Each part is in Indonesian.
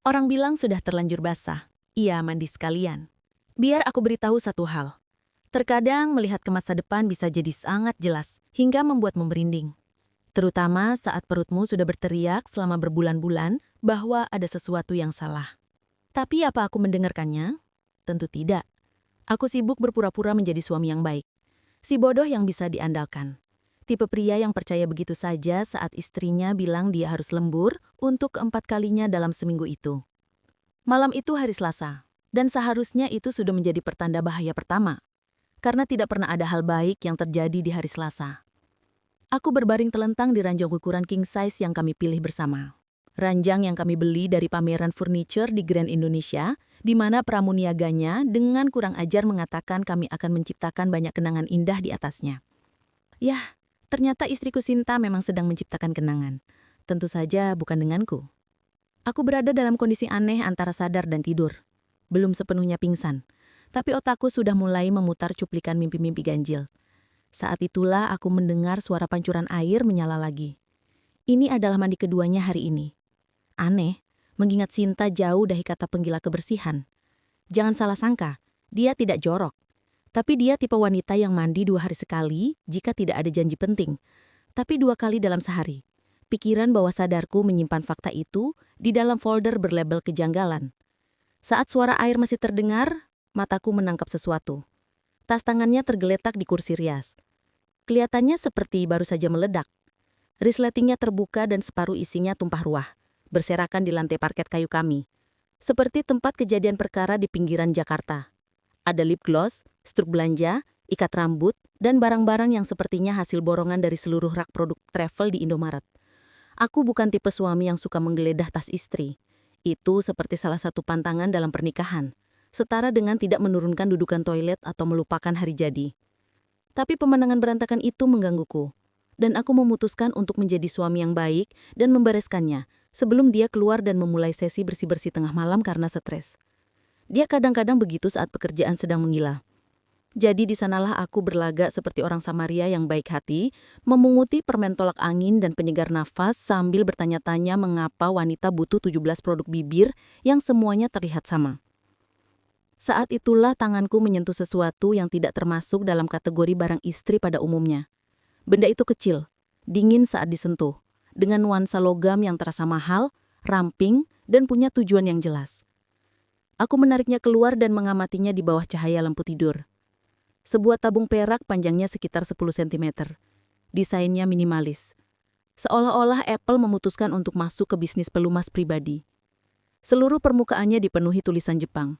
Orang bilang sudah terlanjur basah. Iya, mandi sekalian. Biar aku beritahu satu hal. Terkadang melihat ke masa depan bisa jadi sangat jelas, hingga membuatmu merinding. Terutama saat perutmu sudah berteriak selama berbulan-bulan bahwa ada sesuatu yang salah. Tapi apa aku mendengarkannya? Tentu tidak. Aku sibuk berpura-pura menjadi suami yang baik. Si bodoh yang bisa diandalkan. Tipe pria yang percaya begitu saja saat istrinya bilang dia harus lembur untuk keempat kalinya dalam seminggu itu. Malam itu hari Selasa, dan seharusnya itu sudah menjadi pertanda bahaya pertama, karena tidak pernah ada hal baik yang terjadi di hari Selasa. Aku berbaring telentang di ranjang ukuran king size yang kami pilih bersama. Ranjang yang kami beli dari pameran furniture di Grand Indonesia, di mana pramuniaganya dengan kurang ajar mengatakan kami akan menciptakan banyak kenangan indah di atasnya. Yah, ternyata istriku Sinta memang sedang menciptakan kenangan. Tentu saja bukan denganku. Aku berada dalam kondisi aneh antara sadar dan tidur. Belum sepenuhnya pingsan, tapi otakku sudah mulai memutar cuplikan mimpi-mimpi ganjil. Saat itulah aku mendengar suara pancuran air menyala lagi. Ini adalah mandi keduanya hari ini. Aneh, mengingat Sinta jauh dari kata penggila kebersihan. Jangan salah sangka, dia tidak jorok. Tapi dia tipe wanita yang mandi 2 hari sekali jika tidak ada janji penting. Tapi 2 kali dalam sehari. Pikiran bawah sadarku menyimpan fakta itu di dalam folder berlabel kejanggalan. Saat suara air masih terdengar, mataku menangkap sesuatu. Tas tangannya tergeletak di kursi rias. Kelihatannya seperti baru saja meledak. Resletingnya terbuka dan separuh isinya tumpah ruah, berserakan di lantai parket kayu kami. Seperti tempat kejadian perkara di pinggiran Jakarta. Ada lip gloss, struk belanja, ikat rambut, dan barang-barang yang sepertinya hasil borongan dari seluruh rak produk travel di Indomaret. Aku bukan tipe suami yang suka menggeledah tas istri. Itu seperti salah satu pantangan dalam pernikahan, setara dengan tidak menurunkan dudukan toilet atau melupakan hari jadi. Tapi pemandangan berantakan itu menggangguku, dan aku memutuskan untuk menjadi suami yang baik dan membereskannya sebelum dia keluar dan memulai sesi bersih-bersih tengah malam karena stres. Dia kadang-kadang begitu saat pekerjaan sedang menggila. Jadi di sanalah aku berlagak seperti orang Samaria yang baik hati, memunguti permen tolak angin dan penyegar nafas sambil bertanya-tanya mengapa wanita butuh 17 produk bibir yang semuanya terlihat sama. Saat itulah tanganku menyentuh sesuatu yang tidak termasuk dalam kategori barang istri pada umumnya. Benda itu kecil, dingin saat disentuh, dengan nuansa logam yang terasa mahal, ramping, dan punya tujuan yang jelas. Aku menariknya keluar dan mengamatinya di bawah cahaya lampu tidur. Sebuah tabung perak panjangnya sekitar 10 cm. Desainnya minimalis. Seolah-olah Apple memutuskan untuk masuk ke bisnis pelumas pribadi. Seluruh permukaannya dipenuhi tulisan Jepang.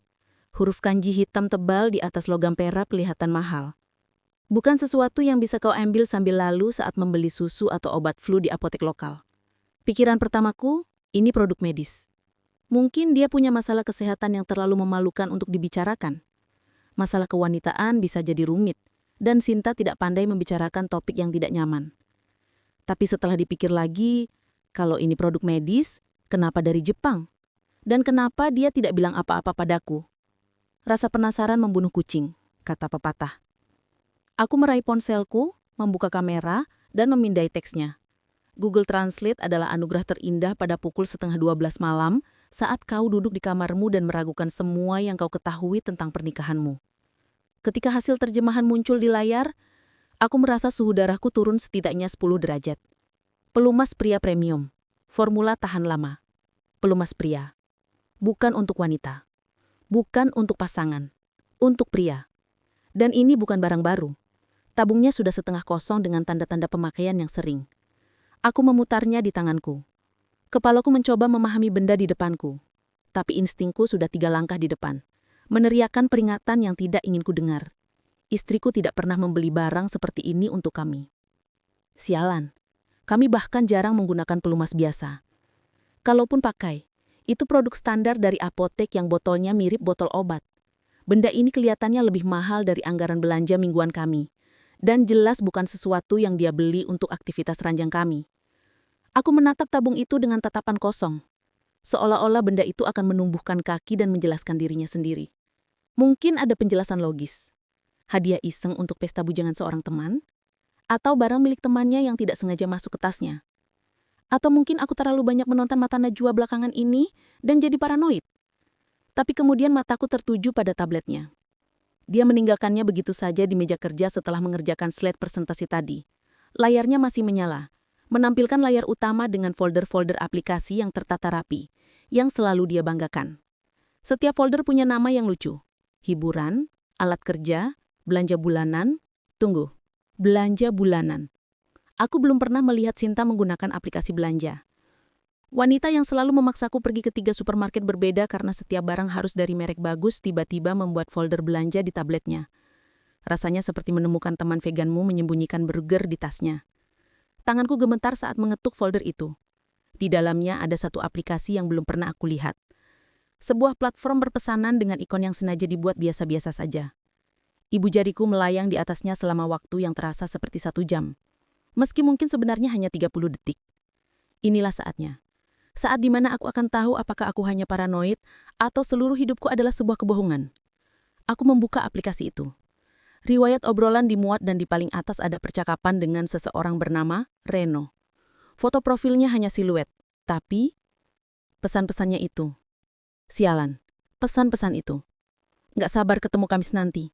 Huruf kanji hitam tebal di atas logam perak kelihatan mahal. Bukan sesuatu yang bisa kau ambil sambil lalu saat membeli susu atau obat flu di apotek lokal. Pikiran pertamaku, ini produk medis. Mungkin dia punya masalah kesehatan yang terlalu memalukan untuk dibicarakan. Masalah kewanitaan bisa jadi rumit, dan Sinta tidak pandai membicarakan topik yang tidak nyaman. Tapi setelah dipikir lagi, kalau ini produk medis, kenapa dari Jepang? Dan kenapa dia tidak bilang apa-apa padaku? Rasa penasaran membunuh kucing, kata pepatah. Aku meraih ponselku, membuka kamera, dan memindai teksnya. Google Translate adalah anugerah terindah pada pukul 11:30 malam saat kau duduk di kamarmu dan meragukan semua yang kau ketahui tentang pernikahanmu. Ketika hasil terjemahan muncul di layar, aku merasa suhu darahku turun setidaknya 10 derajat. Pelumas pria premium. Formula tahan lama. Pelumas pria. Bukan untuk wanita. Bukan untuk pasangan. Untuk pria. Dan ini bukan barang baru. Tabungnya sudah setengah kosong dengan tanda-tanda pemakaian yang sering. Aku memutarnya di tanganku. Kepalaku mencoba memahami benda di depanku. Tapi instingku sudah 3 langkah di depan. Meneriakkan peringatan yang tidak ingin ku dengar. Istriku tidak pernah membeli barang seperti ini untuk kami. Sialan. Kami bahkan jarang menggunakan pelumas biasa. Kalaupun pakai, itu produk standar dari apotek yang botolnya mirip botol obat. Benda ini kelihatannya lebih mahal dari anggaran belanja mingguan kami. Dan jelas bukan sesuatu yang dia beli untuk aktivitas ranjang kami. Aku menatap tabung itu dengan tatapan kosong. Seolah-olah benda itu akan menumbuhkan kaki dan menjelaskan dirinya sendiri. Mungkin ada penjelasan logis. Hadiah iseng untuk pesta bujangan seorang teman? Atau barang milik temannya yang tidak sengaja masuk ke tasnya? Atau mungkin aku terlalu banyak menonton mata Najwa belakangan ini dan jadi paranoid. Tapi kemudian mataku tertuju pada tabletnya. Dia meninggalkannya begitu saja di meja kerja setelah mengerjakan slide presentasi tadi. Layarnya masih menyala, menampilkan layar utama dengan folder-folder aplikasi yang tertata rapi, yang selalu dia banggakan. Setiap folder punya nama yang lucu. Hiburan, alat kerja, belanja bulanan. Tunggu, belanja bulanan. Aku belum pernah melihat Sinta menggunakan aplikasi belanja. Wanita yang selalu memaksaku pergi ke 3 supermarket berbeda karena setiap barang harus dari merek bagus tiba-tiba membuat folder belanja di tabletnya. Rasanya seperti menemukan teman veganmu menyembunyikan burger di tasnya. Tanganku gemetar saat mengetuk folder itu. Di dalamnya ada satu aplikasi yang belum pernah aku lihat. Sebuah platform berpesanan dengan ikon yang sengaja dibuat biasa-biasa saja. Ibu jariku melayang di atasnya selama waktu yang terasa seperti 1 jam. Meski mungkin sebenarnya hanya 30 detik. Inilah saatnya. Saat dimana aku akan tahu apakah aku hanya paranoid atau seluruh hidupku adalah sebuah kebohongan. Aku membuka aplikasi itu. Riwayat obrolan dimuat dan di paling atas ada percakapan dengan seseorang bernama Reno. Foto profilnya hanya siluet, tapi pesan-pesannya itu. Sialan, pesan-pesan itu. Nggak sabar ketemu Kamis nanti.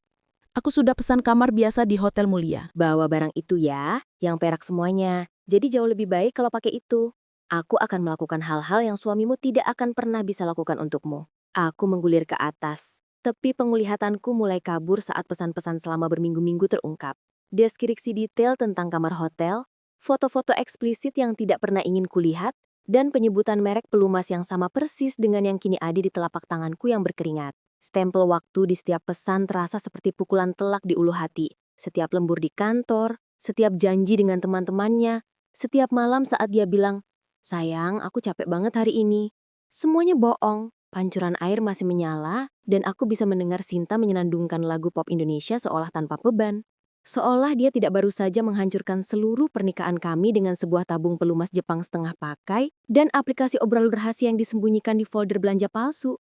Aku sudah pesan kamar biasa di Hotel Mulia. Bawa barang itu ya, yang perak semuanya. Jadi jauh lebih baik kalau pakai itu. Aku akan melakukan hal-hal yang suamimu tidak akan pernah bisa lakukan untukmu. Aku menggulir ke atas. Tepi penglihatanku mulai kabur saat pesan-pesan selama berminggu-minggu terungkap. Deskripsi detail tentang kamar hotel, foto-foto eksplisit yang tidak pernah ingin kulihat, dan penyebutan merek pelumas yang sama persis dengan yang kini ada di telapak tanganku yang berkeringat. Stempel waktu di setiap pesan terasa seperti pukulan telak di ulu hati. Setiap lembur di kantor, setiap janji dengan teman-temannya, setiap malam saat dia bilang, "Sayang, aku capek banget hari ini." Semuanya bohong. Pancuran air masih menyala, dan aku bisa mendengar Sinta menyenandungkan lagu pop Indonesia seolah tanpa beban. Seolah dia tidak baru saja menghancurkan seluruh pernikahan kami dengan sebuah tabung pelumas Jepang setengah pakai dan aplikasi obrolan rahasia yang disembunyikan di folder belanja palsu.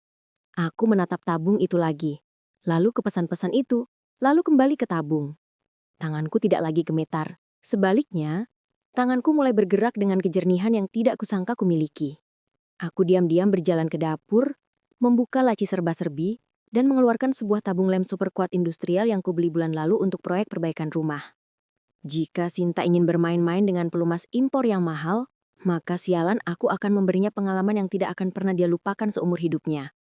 Aku menatap tabung itu lagi, lalu ke pesan-pesan itu, lalu kembali ke tabung. Tanganku tidak lagi gemetar. Sebaliknya, tanganku mulai bergerak dengan kejernihan yang tidak kusangka kumiliki. Aku diam-diam berjalan ke dapur, membuka laci serba-serbi, dan mengeluarkan sebuah tabung lem super kuat industrial yang kubeli bulan lalu untuk proyek perbaikan rumah. Jika Sinta ingin bermain-main dengan pelumas impor yang mahal, maka sialan aku akan memberinya pengalaman yang tidak akan pernah dia lupakan seumur hidupnya.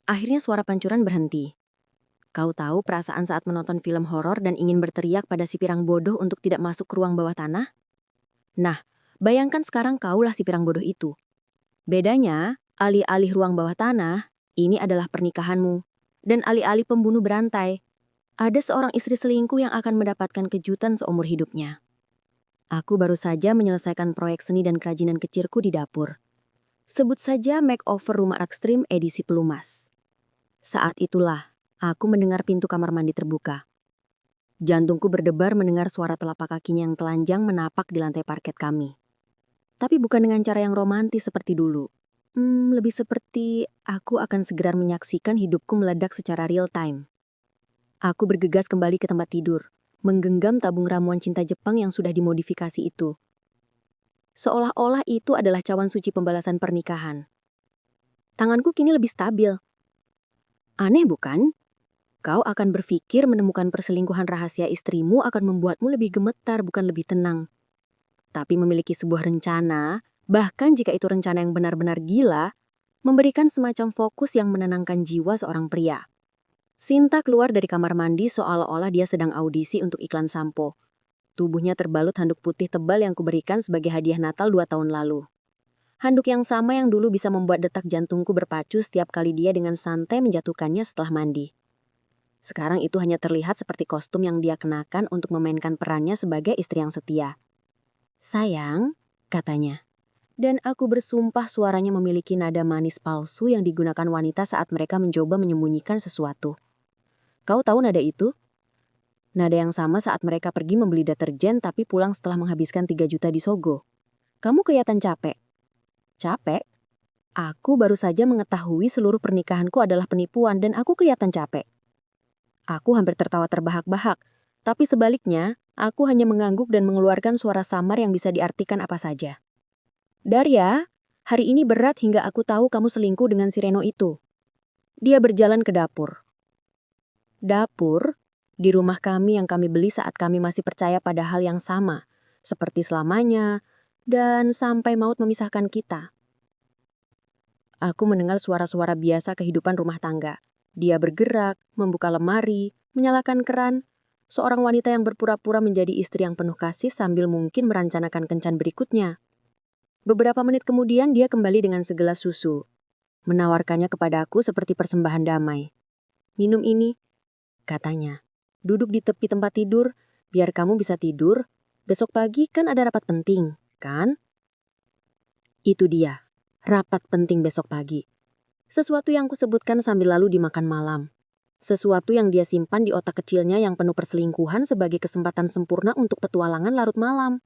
Akhirnya suara pancuran berhenti. Kau tahu perasaan saat menonton film horor dan ingin berteriak pada si pirang bodoh untuk tidak masuk ke ruang bawah tanah? Nah, bayangkan sekarang kaulah si pirang bodoh itu. Bedanya, alih-alih ruang bawah tanah, ini adalah pernikahanmu. Dan alih-alih pembunuh berantai, ada seorang istri selingkuh yang akan mendapatkan kejutan seumur hidupnya. Aku baru saja menyelesaikan proyek seni dan kerajinan kecilku di dapur. Sebut saja makeover rumah ekstrim edisi pelumas. Saat itulah, aku mendengar pintu kamar mandi terbuka. Jantungku berdebar mendengar suara telapak kakinya yang telanjang menapak di lantai parket kami. Tapi bukan dengan cara yang romantis seperti dulu. Lebih seperti aku akan segera menyaksikan hidupku meledak secara real time. Aku bergegas kembali ke tempat tidur, menggenggam tabung ramuan cinta Jepang yang sudah dimodifikasi itu. Seolah-olah itu adalah cawan suci pembalasan pernikahan. Tanganku kini lebih stabil. Aneh bukan? Kau akan berpikir menemukan perselingkuhan rahasia istrimu akan membuatmu lebih gemetar bukan lebih tenang. Tapi memiliki sebuah rencana, bahkan jika itu rencana yang benar-benar gila, memberikan semacam fokus yang menenangkan jiwa seorang pria. Sinta keluar dari kamar mandi seolah-olah dia sedang audisi untuk iklan sampo. Tubuhnya terbalut handuk putih tebal yang kuberikan sebagai hadiah Natal 2 tahun lalu. Handuk yang sama yang dulu bisa membuat detak jantungku berpacu setiap kali dia dengan santai menjatuhkannya setelah mandi. Sekarang itu hanya terlihat seperti kostum yang dia kenakan untuk memainkan perannya sebagai istri yang setia. "Sayang," katanya. Dan aku bersumpah suaranya memiliki nada manis palsu yang digunakan wanita saat mereka mencoba menyembunyikan sesuatu. Kau tahu nada itu? Nada yang sama saat mereka pergi membeli deterjen tapi pulang setelah menghabiskan 3 juta di Sogo. Kamu kelihatan capek. Capek? Aku baru saja mengetahui seluruh pernikahanku adalah penipuan dan aku kelihatan capek. Aku hampir tertawa terbahak-bahak, tapi sebaliknya, aku hanya mengangguk dan mengeluarkan suara samar yang bisa diartikan apa saja. Darya, hari ini berat hingga aku tahu kamu selingkuh dengan si Reno itu. Dia berjalan ke dapur. Dapur? Di rumah kami yang kami beli saat kami masih percaya pada hal yang sama, seperti selamanya, dan sampai maut memisahkan kita. Aku mendengar suara-suara biasa kehidupan rumah tangga. Dia bergerak, membuka lemari, menyalakan keran. Seorang wanita yang berpura-pura menjadi istri yang penuh kasih sambil mungkin merencanakan kencan berikutnya. Beberapa menit kemudian dia kembali dengan segelas susu. Menawarkannya kepadaku seperti persembahan damai. "Minum ini," katanya. "Duduk di tepi tempat tidur, biar kamu bisa tidur. Besok pagi kan ada rapat penting, kan?" Itu dia, rapat penting besok pagi. Sesuatu yang kusebutkan sambil lalu dimakan malam. Sesuatu yang dia simpan di otak kecilnya yang penuh perselingkuhan sebagai kesempatan sempurna untuk petualangan larut malam.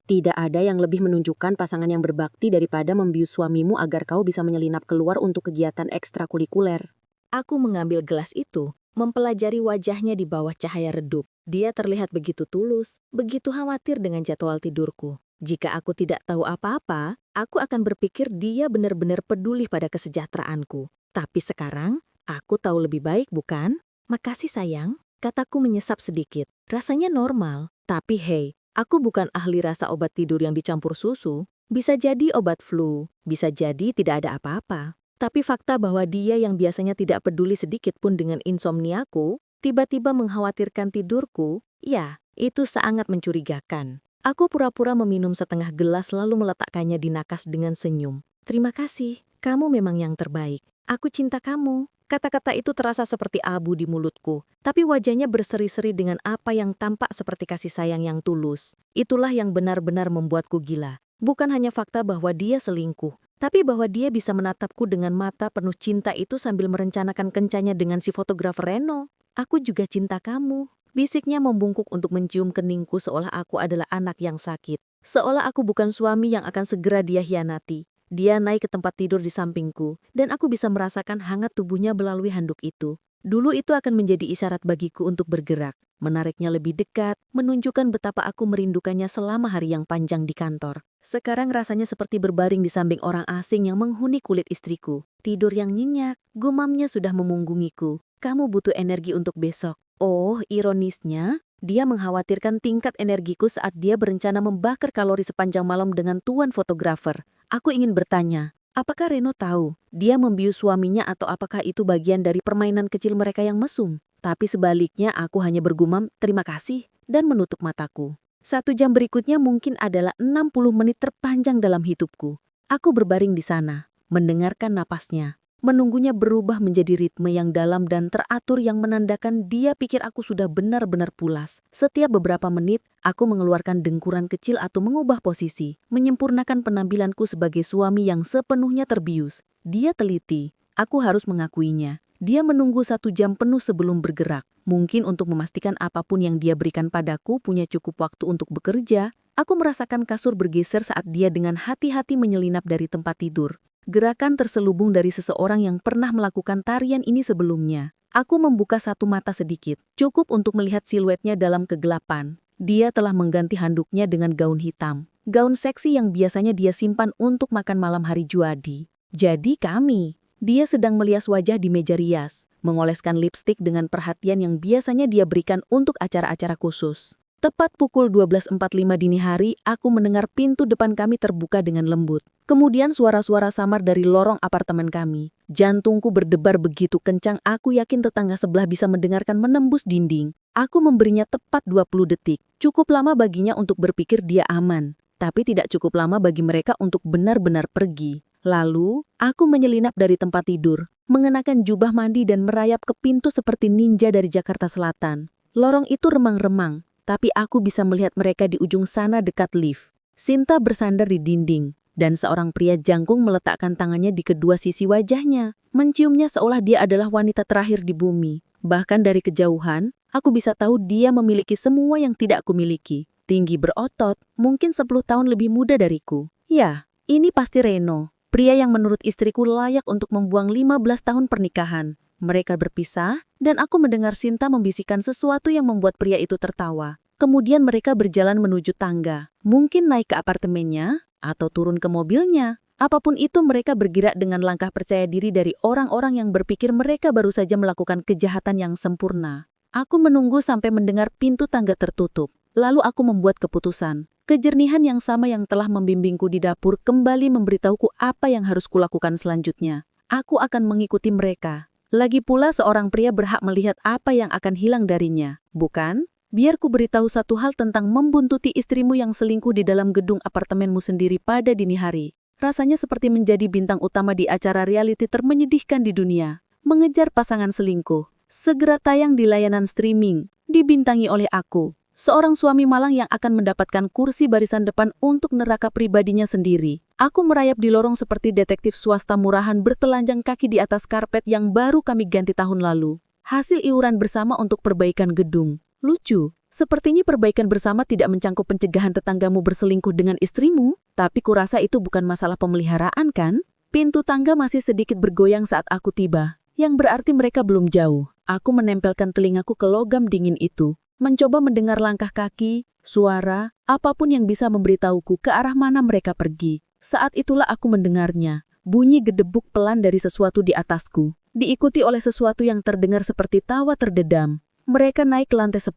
Tidak ada yang lebih menunjukkan pasangan yang berbakti daripada membius suamimu agar kau bisa menyelinap keluar untuk kegiatan ekstrakurikuler. Aku mengambil gelas itu, mempelajari wajahnya di bawah cahaya redup. Dia terlihat begitu tulus, begitu khawatir dengan jadwal tidurku. Jika aku tidak tahu apa-apa, aku akan berpikir dia benar-benar peduli pada kesejahteraanku. Tapi sekarang, aku tahu lebih baik, bukan? "Makasih sayang," kataku menyesap sedikit. Rasanya normal, tapi hey, aku bukan ahli rasa obat tidur yang dicampur susu. Bisa jadi obat flu, bisa jadi tidak ada apa-apa. Tapi fakta bahwa dia yang biasanya tidak peduli sedikit pun dengan insomniaku, tiba-tiba mengkhawatirkan tidurku, ya, itu sangat mencurigakan. Aku pura-pura meminum setengah gelas lalu meletakkannya di nakas dengan senyum. "Terima kasih, kamu memang yang terbaik. Aku cinta kamu." Kata-kata itu terasa seperti abu di mulutku, tapi wajahnya berseri-seri dengan apa yang tampak seperti kasih sayang yang tulus. Itulah yang benar-benar membuatku gila. Bukan hanya fakta bahwa dia selingkuh, tapi bahwa dia bisa menatapku dengan mata penuh cinta itu sambil merencanakan kencannya dengan si fotografer Reno. "Aku juga cinta kamu," bisiknya membungkuk untuk mencium keningku seolah aku adalah anak yang sakit. Seolah aku bukan suami yang akan segera dia hianati. Dia naik ke tempat tidur di sampingku, dan aku bisa merasakan hangat tubuhnya melalui handuk itu. Dulu itu akan menjadi isyarat bagiku untuk bergerak, menariknya lebih dekat, menunjukkan betapa aku merindukannya selama hari yang panjang di kantor. Sekarang rasanya seperti berbaring di samping orang asing yang menghuni kulit istriku. Tidur yang nyenyak, gumamnya sudah memunggungiku. "Kamu butuh energi untuk besok." Oh, ironisnya, dia mengkhawatirkan tingkat energiku saat dia berencana membakar kalori sepanjang malam dengan tuan fotografer. Aku ingin bertanya, apakah Reno tahu dia membius suaminya atau apakah itu bagian dari permainan kecil mereka yang mesum? Tapi sebaliknya aku hanya bergumam terima kasih dan menutup mataku. 1 jam berikutnya mungkin adalah 60 menit terpanjang dalam hidupku. Aku berbaring di sana, mendengarkan napasnya. Menunggunya berubah menjadi ritme yang dalam dan teratur yang menandakan dia pikir aku sudah benar-benar pulas. Setiap beberapa menit, aku mengeluarkan dengkuran kecil atau mengubah posisi, menyempurnakan penampilanku sebagai suami yang sepenuhnya terbius. Dia teliti, aku harus mengakuinya. Dia menunggu 1 jam penuh sebelum bergerak, mungkin untuk memastikan apapun yang dia berikan padaku punya cukup waktu untuk bekerja. Aku merasakan kasur bergeser saat dia dengan hati-hati menyelinap dari tempat tidur. Gerakan terselubung dari seseorang yang pernah melakukan tarian ini sebelumnya. Aku membuka satu mata sedikit, cukup untuk melihat siluetnya dalam kegelapan. Dia telah mengganti handuknya dengan gaun hitam. Gaun seksi yang biasanya dia simpan untuk makan malam hari Juadi. Jadi kami. Dia sedang melias wajah di meja rias, mengoleskan lipstik dengan perhatian yang biasanya dia berikan untuk acara-acara khusus. Tepat pukul 12.45 dini hari, aku mendengar pintu depan kami terbuka dengan lembut. Kemudian suara-suara samar dari lorong apartemen kami. Jantungku berdebar begitu kencang, aku yakin tetangga sebelah bisa mendengarkan menembus dinding. Aku memberinya tepat 20 detik. Cukup lama baginya untuk berpikir dia aman, tapi tidak cukup lama bagi mereka untuk benar-benar pergi. Lalu, aku menyelinap dari tempat tidur, mengenakan jubah mandi dan merayap ke pintu seperti ninja dari Jakarta Selatan. Lorong itu remang-remang. Tapi aku bisa melihat mereka di ujung sana dekat lift. Sinta bersandar di dinding, dan seorang pria jangkung meletakkan tangannya di kedua sisi wajahnya, menciumnya seolah dia adalah wanita terakhir di bumi. Bahkan dari kejauhan, aku bisa tahu dia memiliki semua yang tidak aku miliki. Tinggi berotot, mungkin 10 tahun lebih muda dariku. Ya, ini pasti Reno, pria yang menurut istriku layak untuk membuang 15 tahun pernikahan. Mereka berpisah, dan aku mendengar Sinta membisikkan sesuatu yang membuat pria itu tertawa. Kemudian mereka berjalan menuju tangga, mungkin naik ke apartemennya, atau turun ke mobilnya. Apapun itu, mereka bergerak dengan langkah percaya diri dari orang-orang yang berpikir mereka baru saja melakukan kejahatan yang sempurna. Aku menunggu sampai mendengar pintu tangga tertutup. Lalu aku membuat keputusan. Kejernihan yang sama yang telah membimbingku di dapur kembali memberitahuku apa yang harus kulakukan selanjutnya. Aku akan mengikuti mereka. Lagi pula seorang pria berhak melihat apa yang akan hilang darinya, bukan? Biar ku beritahu satu hal tentang membuntuti istrimu yang selingkuh di dalam gedung apartemenmu sendiri pada dini hari. Rasanya seperti menjadi bintang utama di acara reality termenyedihkan di dunia. Mengejar pasangan selingkuh. Segera tayang di layanan streaming. Dibintangi oleh aku. Seorang suami malang yang akan mendapatkan kursi barisan depan untuk neraka pribadinya sendiri. Aku merayap di lorong seperti detektif swasta murahan bertelanjang kaki di atas karpet yang baru kami ganti tahun lalu. Hasil iuran bersama untuk perbaikan gedung. Lucu, sepertinya perbaikan bersama tidak mencangkup pencegahan tetanggamu berselingkuh dengan istrimu, tapi kurasa itu bukan masalah pemeliharaan kan? Pintu tangga masih sedikit bergoyang saat aku tiba, yang berarti mereka belum jauh. Aku menempelkan telingaku ke logam dingin itu. Mencoba mendengar langkah kaki, suara, apapun yang bisa memberitahuku ke arah mana mereka pergi. Saat itulah aku mendengarnya, bunyi gedebuk pelan dari sesuatu di atasku, diikuti oleh sesuatu yang terdengar seperti tawa terdedam. Mereka naik ke lantai 10.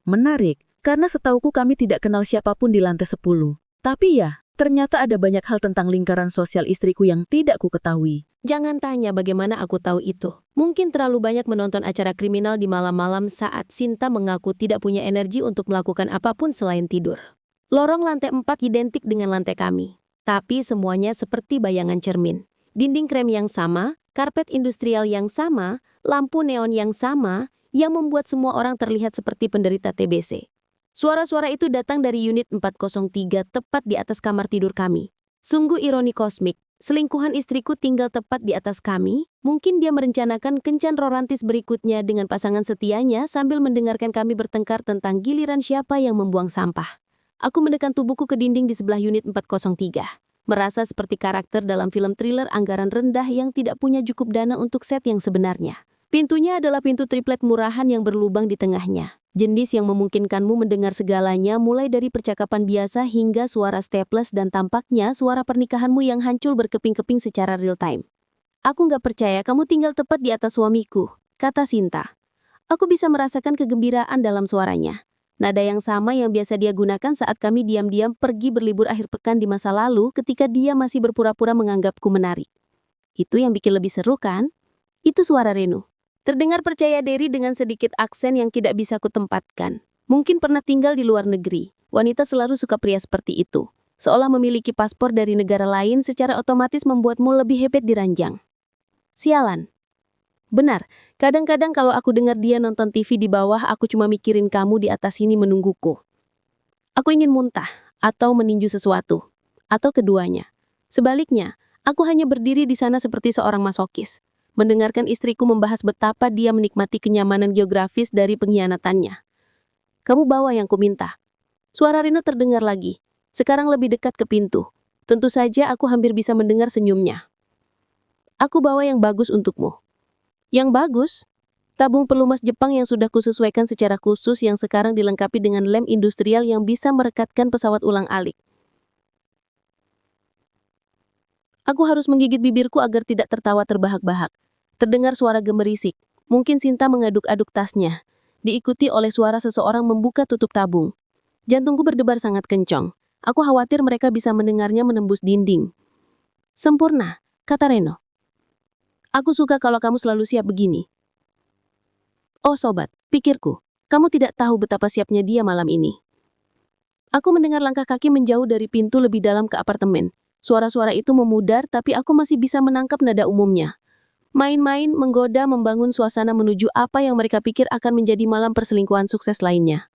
Menarik, karena setauku kami tidak kenal siapapun di lantai 10. Tapi ya, ternyata ada banyak hal tentang lingkaran sosial istriku yang tidak ku ketahui. Jangan tanya bagaimana aku tahu itu. Mungkin terlalu banyak menonton acara kriminal di malam-malam saat Sinta mengaku tidak punya energi untuk melakukan apapun selain tidur. Lorong lantai 4 identik dengan lantai kami. Tapi semuanya seperti bayangan cermin. Dinding krem yang sama, karpet industrial yang sama, lampu neon yang sama, yang membuat semua orang terlihat seperti penderita TBC. Suara-suara itu datang dari unit 403 tepat di atas kamar tidur kami. Sungguh ironi kosmik. Selingkuhan istriku tinggal tepat di atas kami, mungkin dia merencanakan kencan romantis berikutnya dengan pasangan setianya sambil mendengarkan kami bertengkar tentang giliran siapa yang membuang sampah. Aku mendekan tubuhku ke dinding di sebelah unit 403, merasa seperti karakter dalam film thriller anggaran rendah yang tidak punya cukup dana untuk set yang sebenarnya. Pintunya adalah pintu triplet murahan yang berlubang di tengahnya. Jenis yang memungkinkanmu mendengar segalanya mulai dari percakapan biasa hingga suara staples dan tampaknya suara pernikahanmu yang hancur berkeping-keping secara real time. Aku nggak percaya kamu tinggal tepat di atas suamiku, kata Sinta. Aku bisa merasakan kegembiraan dalam suaranya. Nada yang sama yang biasa dia gunakan saat kami diam-diam pergi berlibur akhir pekan di masa lalu ketika dia masih berpura-pura menganggapku menarik. Itu yang bikin lebih seru kan? Itu suara Renu. Terdengar percaya diri dengan sedikit aksen yang tidak bisa kutempatkan. Mungkin pernah tinggal di luar negeri. Wanita selalu suka pria seperti itu. Seolah memiliki paspor dari negara lain secara otomatis membuatmu lebih hebat diranjang. Sialan. Benar, kadang-kadang kalau aku dengar dia nonton TV di bawah, aku cuma mikirin kamu di atas sini menungguku. Aku ingin muntah, atau meninju sesuatu. Atau keduanya. Sebaliknya, aku hanya berdiri di sana seperti seorang masokis. Mendengarkan istriku membahas betapa dia menikmati kenyamanan geografis dari pengkhianatannya. Kamu bawa yang kuminta. Suara Rino terdengar lagi, sekarang lebih dekat ke pintu. Tentu saja aku hampir bisa mendengar senyumnya. Aku bawa yang bagus untukmu. Yang bagus? Tabung pelumas Jepang yang sudah kusesuaikan secara khusus yang sekarang dilengkapi dengan lem industrial yang bisa merekatkan pesawat ulang-alik. Aku harus menggigit bibirku agar tidak tertawa terbahak-bahak. Terdengar suara gemerisik. Mungkin Sinta mengaduk-aduk tasnya. Diikuti oleh suara seseorang membuka tutup tabung. Jantungku berdebar sangat kencang. Aku khawatir mereka bisa mendengarnya menembus dinding. Sempurna, kata Reno. Aku suka kalau kamu selalu siap begini. Oh sobat, pikirku. Kamu tidak tahu betapa siapnya dia malam ini. Aku mendengar langkah kaki menjauh dari pintu lebih dalam ke apartemen. Suara-suara itu memudar, tapi aku masih bisa menangkap nada umumnya. Main-main, menggoda, membangun suasana menuju apa yang mereka pikir akan menjadi malam perselingkuhan sukses lainnya.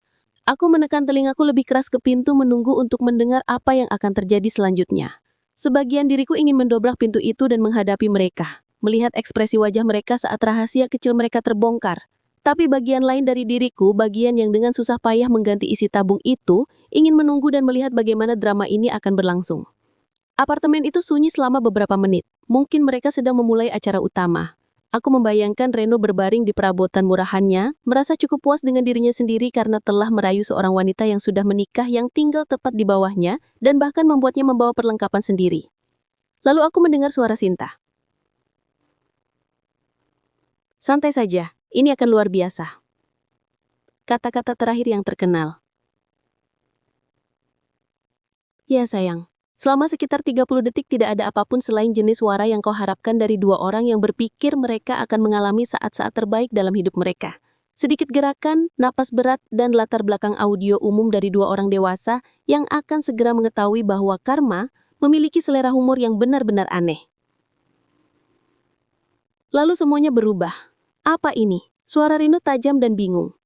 Aku menekan telingaku lebih keras ke pintu menunggu untuk mendengar apa yang akan terjadi selanjutnya. Sebagian diriku ingin mendobrak pintu itu dan menghadapi mereka, melihat ekspresi wajah mereka saat rahasia kecil mereka terbongkar. Tapi bagian lain dari diriku, bagian yang dengan susah payah mengganti isi tabung itu, ingin menunggu dan melihat bagaimana drama ini akan berlangsung. Apartemen itu sunyi selama beberapa menit. Mungkin mereka sedang memulai acara utama. Aku membayangkan Reno berbaring di perabotan murahannya, merasa cukup puas dengan dirinya sendiri karena telah merayu seorang wanita yang sudah menikah yang tinggal tepat di bawahnya dan bahkan membuatnya membawa perlengkapan sendiri. Lalu aku mendengar suara Sinta. Santai saja, ini akan luar biasa. Kata-kata terakhir yang terkenal. Ya sayang, selama sekitar 30 detik tidak ada apapun selain jenis suara yang kau harapkan dari dua orang yang berpikir mereka akan mengalami saat-saat terbaik dalam hidup mereka. Sedikit gerakan, napas berat, dan latar belakang audio umum dari dua orang dewasa yang akan segera mengetahui bahwa Karma memiliki selera humor yang benar-benar aneh. Lalu semuanya berubah. Apa ini? Suara Rino tajam dan bingung.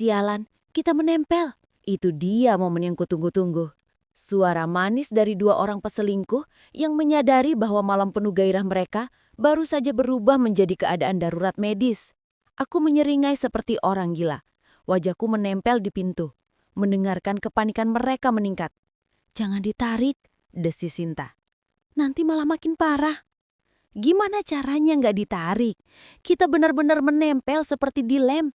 Sialan, kita menempel. Itu dia momen yang kutunggu-tunggu. Suara manis dari dua orang peselingkuh yang menyadari bahwa malam penuh gairah mereka baru saja berubah menjadi keadaan darurat medis. Aku menyeringai seperti orang gila. Wajahku menempel di pintu, mendengarkan kepanikan mereka meningkat. "Jangan ditarik," desis Sinta. "Nanti malah makin parah." "Gimana caranya nggak ditarik? Kita benar-benar menempel seperti di lem."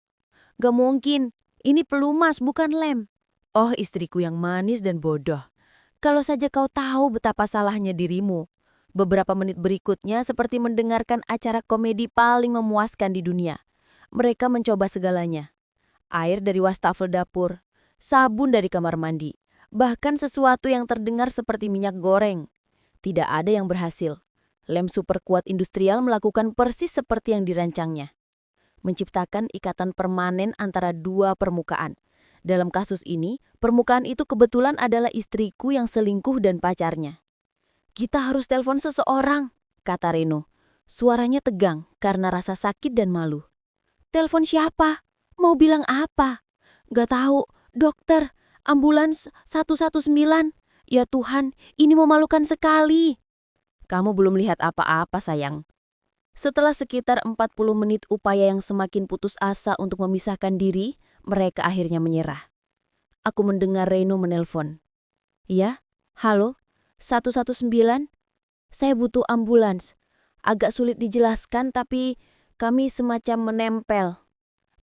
"Gak mungkin, ini pelumas bukan lem." "Oh, istriku yang manis dan bodoh. Kalau saja kau tahu betapa salahnya dirimu." Beberapa menit berikutnya seperti mendengarkan acara komedi paling memuaskan di dunia. Mereka mencoba segalanya. Air dari wastafel dapur, sabun dari kamar mandi, bahkan sesuatu yang terdengar seperti minyak goreng. Tidak ada yang berhasil. Lem super kuat industrial melakukan persis seperti yang dirancangnya. Menciptakan ikatan permanen antara dua permukaan. Dalam kasus ini, permukaan itu kebetulan adalah istriku yang selingkuh dan pacarnya. "Kita harus telepon seseorang," kata Reno. Suaranya tegang karena rasa sakit dan malu. "Telepon siapa? Mau bilang apa?" "Gak tahu, dokter, ambulans 119. Ya Tuhan, ini memalukan sekali." "Kamu belum lihat apa-apa, sayang." Setelah sekitar 40 menit upaya yang semakin putus asa untuk memisahkan diri, mereka akhirnya menyerah. Aku mendengar Reno menelpon. "Ya, halo, 119? Saya butuh ambulans. Agak sulit dijelaskan tapi kami semacam menempel."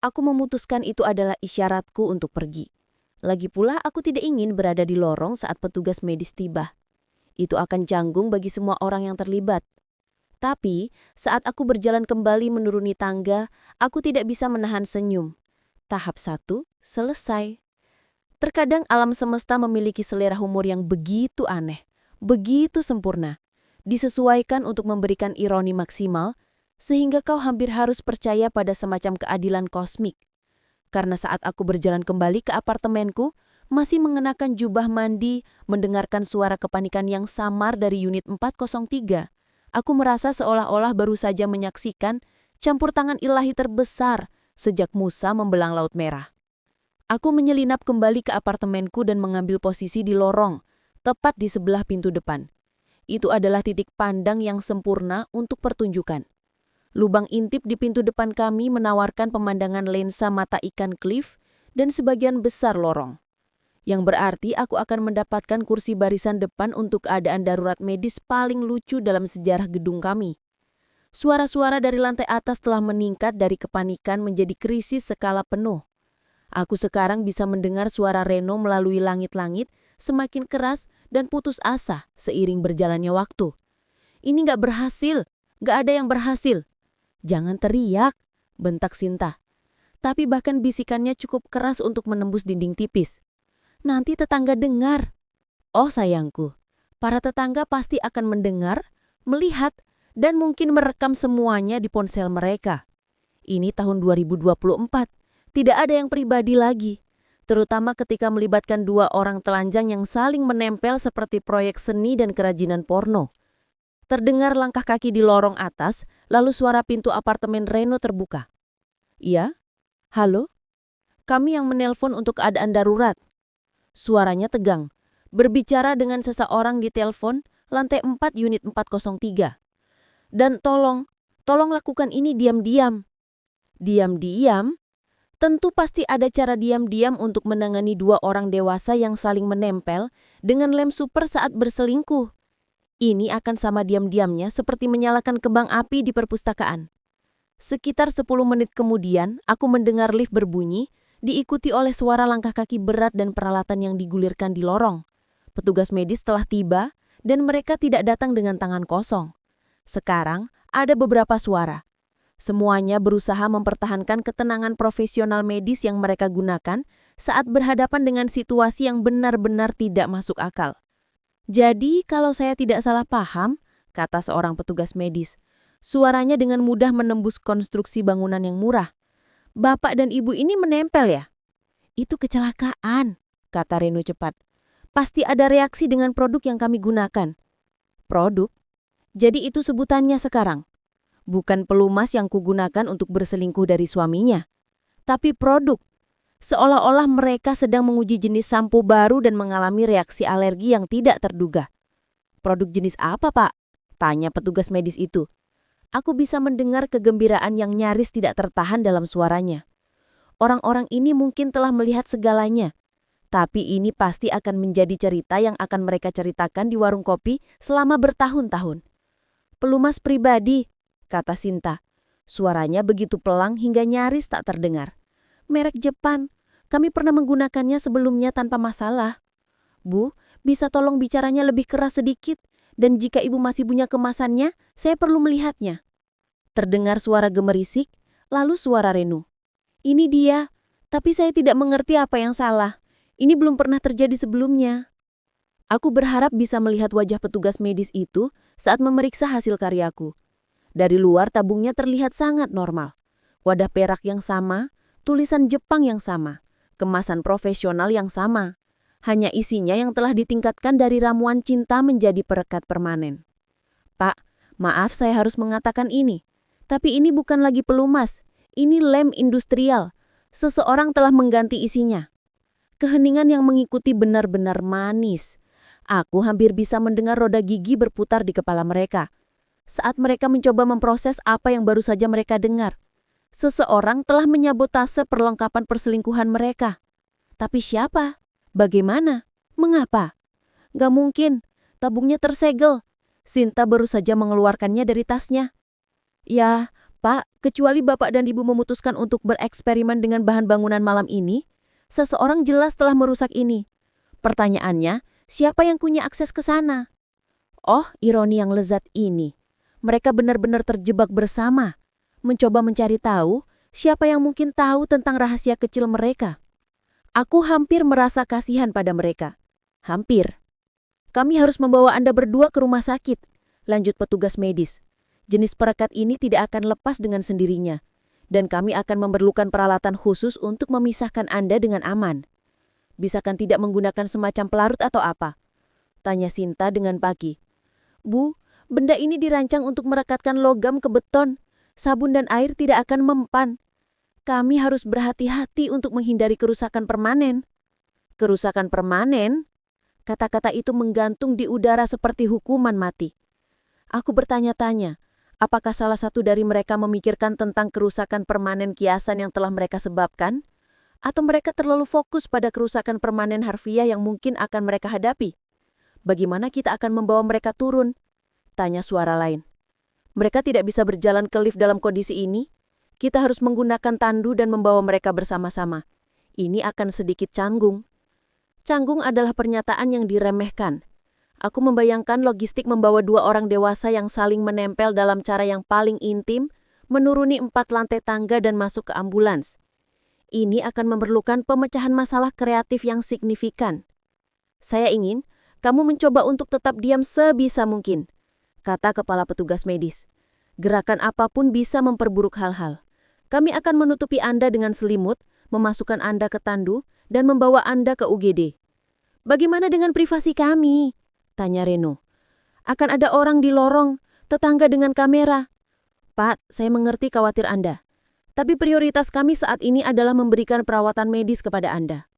Aku memutuskan itu adalah isyaratku untuk pergi. Lagi pula aku tidak ingin berada di lorong saat petugas medis tiba. Itu akan canggung bagi semua orang yang terlibat. Tapi, saat aku berjalan kembali menuruni tangga, aku tidak bisa menahan senyum. Tahap 1 selesai. Terkadang alam semesta memiliki selera humor yang begitu aneh, begitu sempurna, disesuaikan untuk memberikan ironi maksimal, sehingga kau hampir harus percaya pada semacam keadilan kosmik. Karena saat aku berjalan kembali ke apartemenku, masih mengenakan jubah mandi, mendengarkan suara kepanikan yang samar dari unit 403, aku merasa seolah-olah baru saja menyaksikan campur tangan ilahi terbesar sejak Musa membelang Laut Merah. Aku menyelinap kembali ke apartemenku dan mengambil posisi di lorong, tepat di sebelah pintu depan. Itu adalah titik pandang yang sempurna untuk pertunjukan. Lubang intip di pintu depan kami menawarkan pemandangan lensa mata ikan cliff dan sebagian besar lorong. Yang berarti aku akan mendapatkan kursi barisan depan untuk keadaan darurat medis paling lucu dalam sejarah gedung kami. Suara-suara dari lantai atas telah meningkat dari kepanikan menjadi krisis skala penuh. Aku sekarang bisa mendengar suara Reno melalui langit-langit semakin keras dan putus asa seiring berjalannya waktu. "Ini gak berhasil, gak ada yang berhasil." "Jangan teriak," bentak Sinta. Tapi bahkan bisikannya cukup keras untuk menembus dinding tipis. "Nanti tetangga dengar." "Oh sayangku, para tetangga pasti akan mendengar, melihat, dan mungkin merekam semuanya di ponsel mereka. Ini tahun 2024, tidak ada yang pribadi lagi. Terutama ketika melibatkan dua orang telanjang yang saling menempel seperti proyek seni dan kerajinan porno." Terdengar langkah kaki di lorong atas, lalu suara pintu apartemen Reno terbuka. "Iya? Halo? Kami yang menelpon untuk keadaan darurat." Suaranya tegang, berbicara dengan seseorang di telepon lantai 4 unit 403. "Dan tolong lakukan ini diam-diam." "Diam-diam?" Tentu pasti ada cara diam-diam untuk menangani dua orang dewasa yang saling menempel dengan lem super saat berselingkuh. Ini akan sama diam-diamnya seperti menyalakan kembang api di perpustakaan. Sekitar 10 menit kemudian, aku mendengar lift berbunyi, diikuti oleh suara langkah kaki berat dan peralatan yang digulirkan di lorong. Petugas medis telah tiba dan mereka tidak datang dengan tangan kosong. Sekarang ada beberapa suara. Semuanya berusaha mempertahankan ketenangan profesional medis yang mereka gunakan saat berhadapan dengan situasi yang benar-benar tidak masuk akal. "Jadi kalau saya tidak salah paham," kata seorang petugas medis, suaranya dengan mudah menembus konstruksi bangunan yang murah. "Bapak dan ibu ini menempel ya?" "Itu kecelakaan," kata Reno cepat. "Pasti ada reaksi dengan produk yang kami gunakan." "Produk? Jadi itu sebutannya sekarang? Bukan pelumas yang kugunakan untuk berselingkuh dari suaminya, tapi produk. Seolah-olah mereka sedang menguji jenis sampo baru dan mengalami reaksi alergi yang tidak terduga. "Produk jenis apa, Pak?" tanya petugas medis itu. Aku bisa mendengar kegembiraan yang nyaris tidak tertahan dalam suaranya. Orang-orang ini mungkin telah melihat segalanya, tapi ini pasti akan menjadi cerita yang akan mereka ceritakan di warung kopi selama bertahun-tahun. "Pelumas pribadi," kata Sinta. Suaranya begitu pelang hingga nyaris tak terdengar. "Merek Jepang. Kami pernah menggunakannya sebelumnya tanpa masalah." "Bu, bisa tolong bicaranya lebih keras sedikit? Dan jika ibu masih punya kemasannya, saya perlu melihatnya." Terdengar suara gemerisik, lalu suara Renu. "Ini dia, tapi saya tidak mengerti apa yang salah. Ini belum pernah terjadi sebelumnya." Aku berharap bisa melihat wajah petugas medis itu saat memeriksa hasil karyaku. Dari luar tabungnya terlihat sangat normal. Wadah perak yang sama, tulisan Jepang yang sama, kemasan profesional yang sama. Hanya isinya yang telah ditingkatkan dari ramuan cinta menjadi perekat permanen. "Pak, maaf saya harus mengatakan ini, tapi ini bukan lagi pelumas. Ini lem industrial. Seseorang telah mengganti isinya." Keheningan yang mengikuti benar-benar manis. Aku hampir bisa mendengar roda gigi berputar di kepala mereka saat mereka mencoba memproses apa yang baru saja mereka dengar. Seseorang telah menyabotase perlengkapan perselingkuhan mereka. Tapi siapa? Bagaimana? Mengapa? Gak mungkin. Tabungnya tersegel. Sinta baru saja mengeluarkannya dari tasnya. "Ya, Pak, kecuali Bapak dan Ibu memutuskan untuk bereksperimen dengan bahan bangunan malam ini, seseorang jelas telah merusak ini. Pertanyaannya, siapa yang punya akses ke sana?" Oh, ironi yang lezat ini. Mereka benar-benar terjebak bersama, mencoba mencari tahu siapa yang mungkin tahu tentang rahasia kecil mereka. Aku hampir merasa kasihan pada mereka. Hampir. "Kami harus membawa Anda berdua ke rumah sakit," lanjut petugas medis. "Jenis perekat ini tidak akan lepas dengan sendirinya, dan kami akan memerlukan peralatan khusus untuk memisahkan Anda dengan aman." "Bisakan tidak menggunakan semacam pelarut atau apa?" tanya Sinta dengan pagi. "Bu, benda ini dirancang untuk merekatkan logam ke beton. Sabun dan air tidak akan mempan. Kami harus berhati-hati untuk menghindari kerusakan permanen." "Kerusakan permanen?" Kata-kata itu menggantung di udara seperti hukuman mati. Aku bertanya-tanya, apakah salah satu dari mereka memikirkan tentang kerusakan permanen kiasan yang telah mereka sebabkan? Atau mereka terlalu fokus pada kerusakan permanen harfiah yang mungkin akan mereka hadapi? "Bagaimana kita akan membawa mereka turun?" tanya suara lain. "Mereka tidak bisa berjalan ke lift dalam kondisi ini. Kita harus menggunakan tandu dan membawa mereka bersama-sama. Ini akan sedikit canggung." Canggung adalah pernyataan yang diremehkan. Aku membayangkan logistik membawa 2 orang dewasa yang saling menempel dalam cara yang paling intim, menuruni 4 lantai tangga dan masuk ke ambulans. Ini akan memerlukan pemecahan masalah kreatif yang signifikan. "Saya ingin kamu mencoba untuk tetap diam sebisa mungkin," kata kepala petugas medis. "Gerakan apapun bisa memperburuk hal-hal. Kami akan menutupi Anda dengan selimut, memasukkan Anda ke tandu, dan membawa Anda ke UGD." "Bagaimana dengan privasi kami?" tanya Reno. "Akan ada orang di lorong, tetangga dengan kamera." "Pak, saya mengerti khawatir Anda. Tapi prioritas kami saat ini adalah memberikan perawatan medis kepada Anda."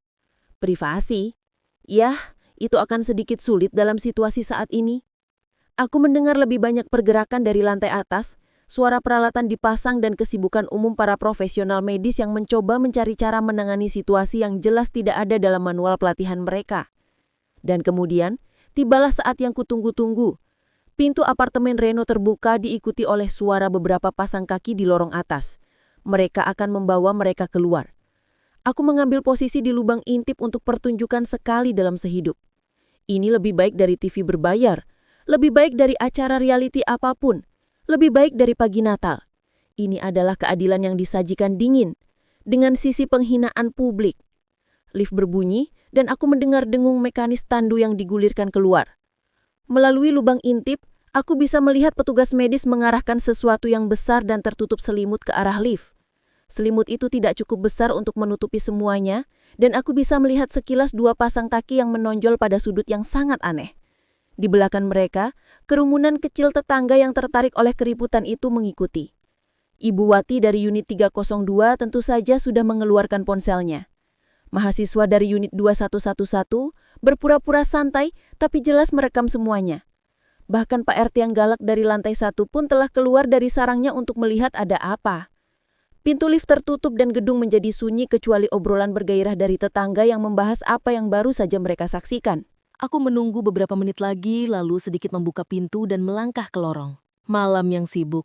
"Privasi? Yah, itu akan sedikit sulit dalam situasi saat ini." Aku mendengar lebih banyak pergerakan dari lantai atas, suara peralatan dipasang dan kesibukan umum para profesional medis yang mencoba mencari cara menangani situasi yang jelas tidak ada dalam manual pelatihan mereka. Dan kemudian, tibalah saat yang kutunggu-tunggu. Pintu apartemen Reno terbuka diikuti oleh suara beberapa pasang kaki di lorong atas. Mereka akan membawa mereka keluar. Aku mengambil posisi di lubang intip untuk pertunjukan sekali dalam sehidup. Ini lebih baik dari TV berbayar, lebih baik dari acara reality apapun, lebih baik dari pagi Natal. Ini adalah keadilan yang disajikan dingin, dengan sisi penghinaan publik. Lift berbunyi, dan aku mendengar dengung mekanis tandu yang digulirkan keluar. Melalui lubang intip, aku bisa melihat petugas medis mengarahkan sesuatu yang besar dan tertutup selimut ke arah lift. Selimut itu tidak cukup besar untuk menutupi semuanya, dan aku bisa melihat sekilas 2 pasang kaki yang menonjol pada sudut yang sangat aneh. Di belakang mereka, kerumunan kecil tetangga yang tertarik oleh keributan itu mengikuti. Ibu Wati dari unit 302 tentu saja sudah mengeluarkan ponselnya. Mahasiswa dari unit 2111 berpura-pura santai tapi jelas merekam semuanya. Bahkan Pak RT yang galak dari lantai 1 pun telah keluar dari sarangnya untuk melihat ada apa. Pintu lift tertutup dan gedung menjadi sunyi kecuali obrolan bergairah dari tetangga yang membahas apa yang baru saja mereka saksikan. Aku menunggu beberapa menit lagi lalu sedikit membuka pintu dan melangkah ke lorong. Malam yang sibuk.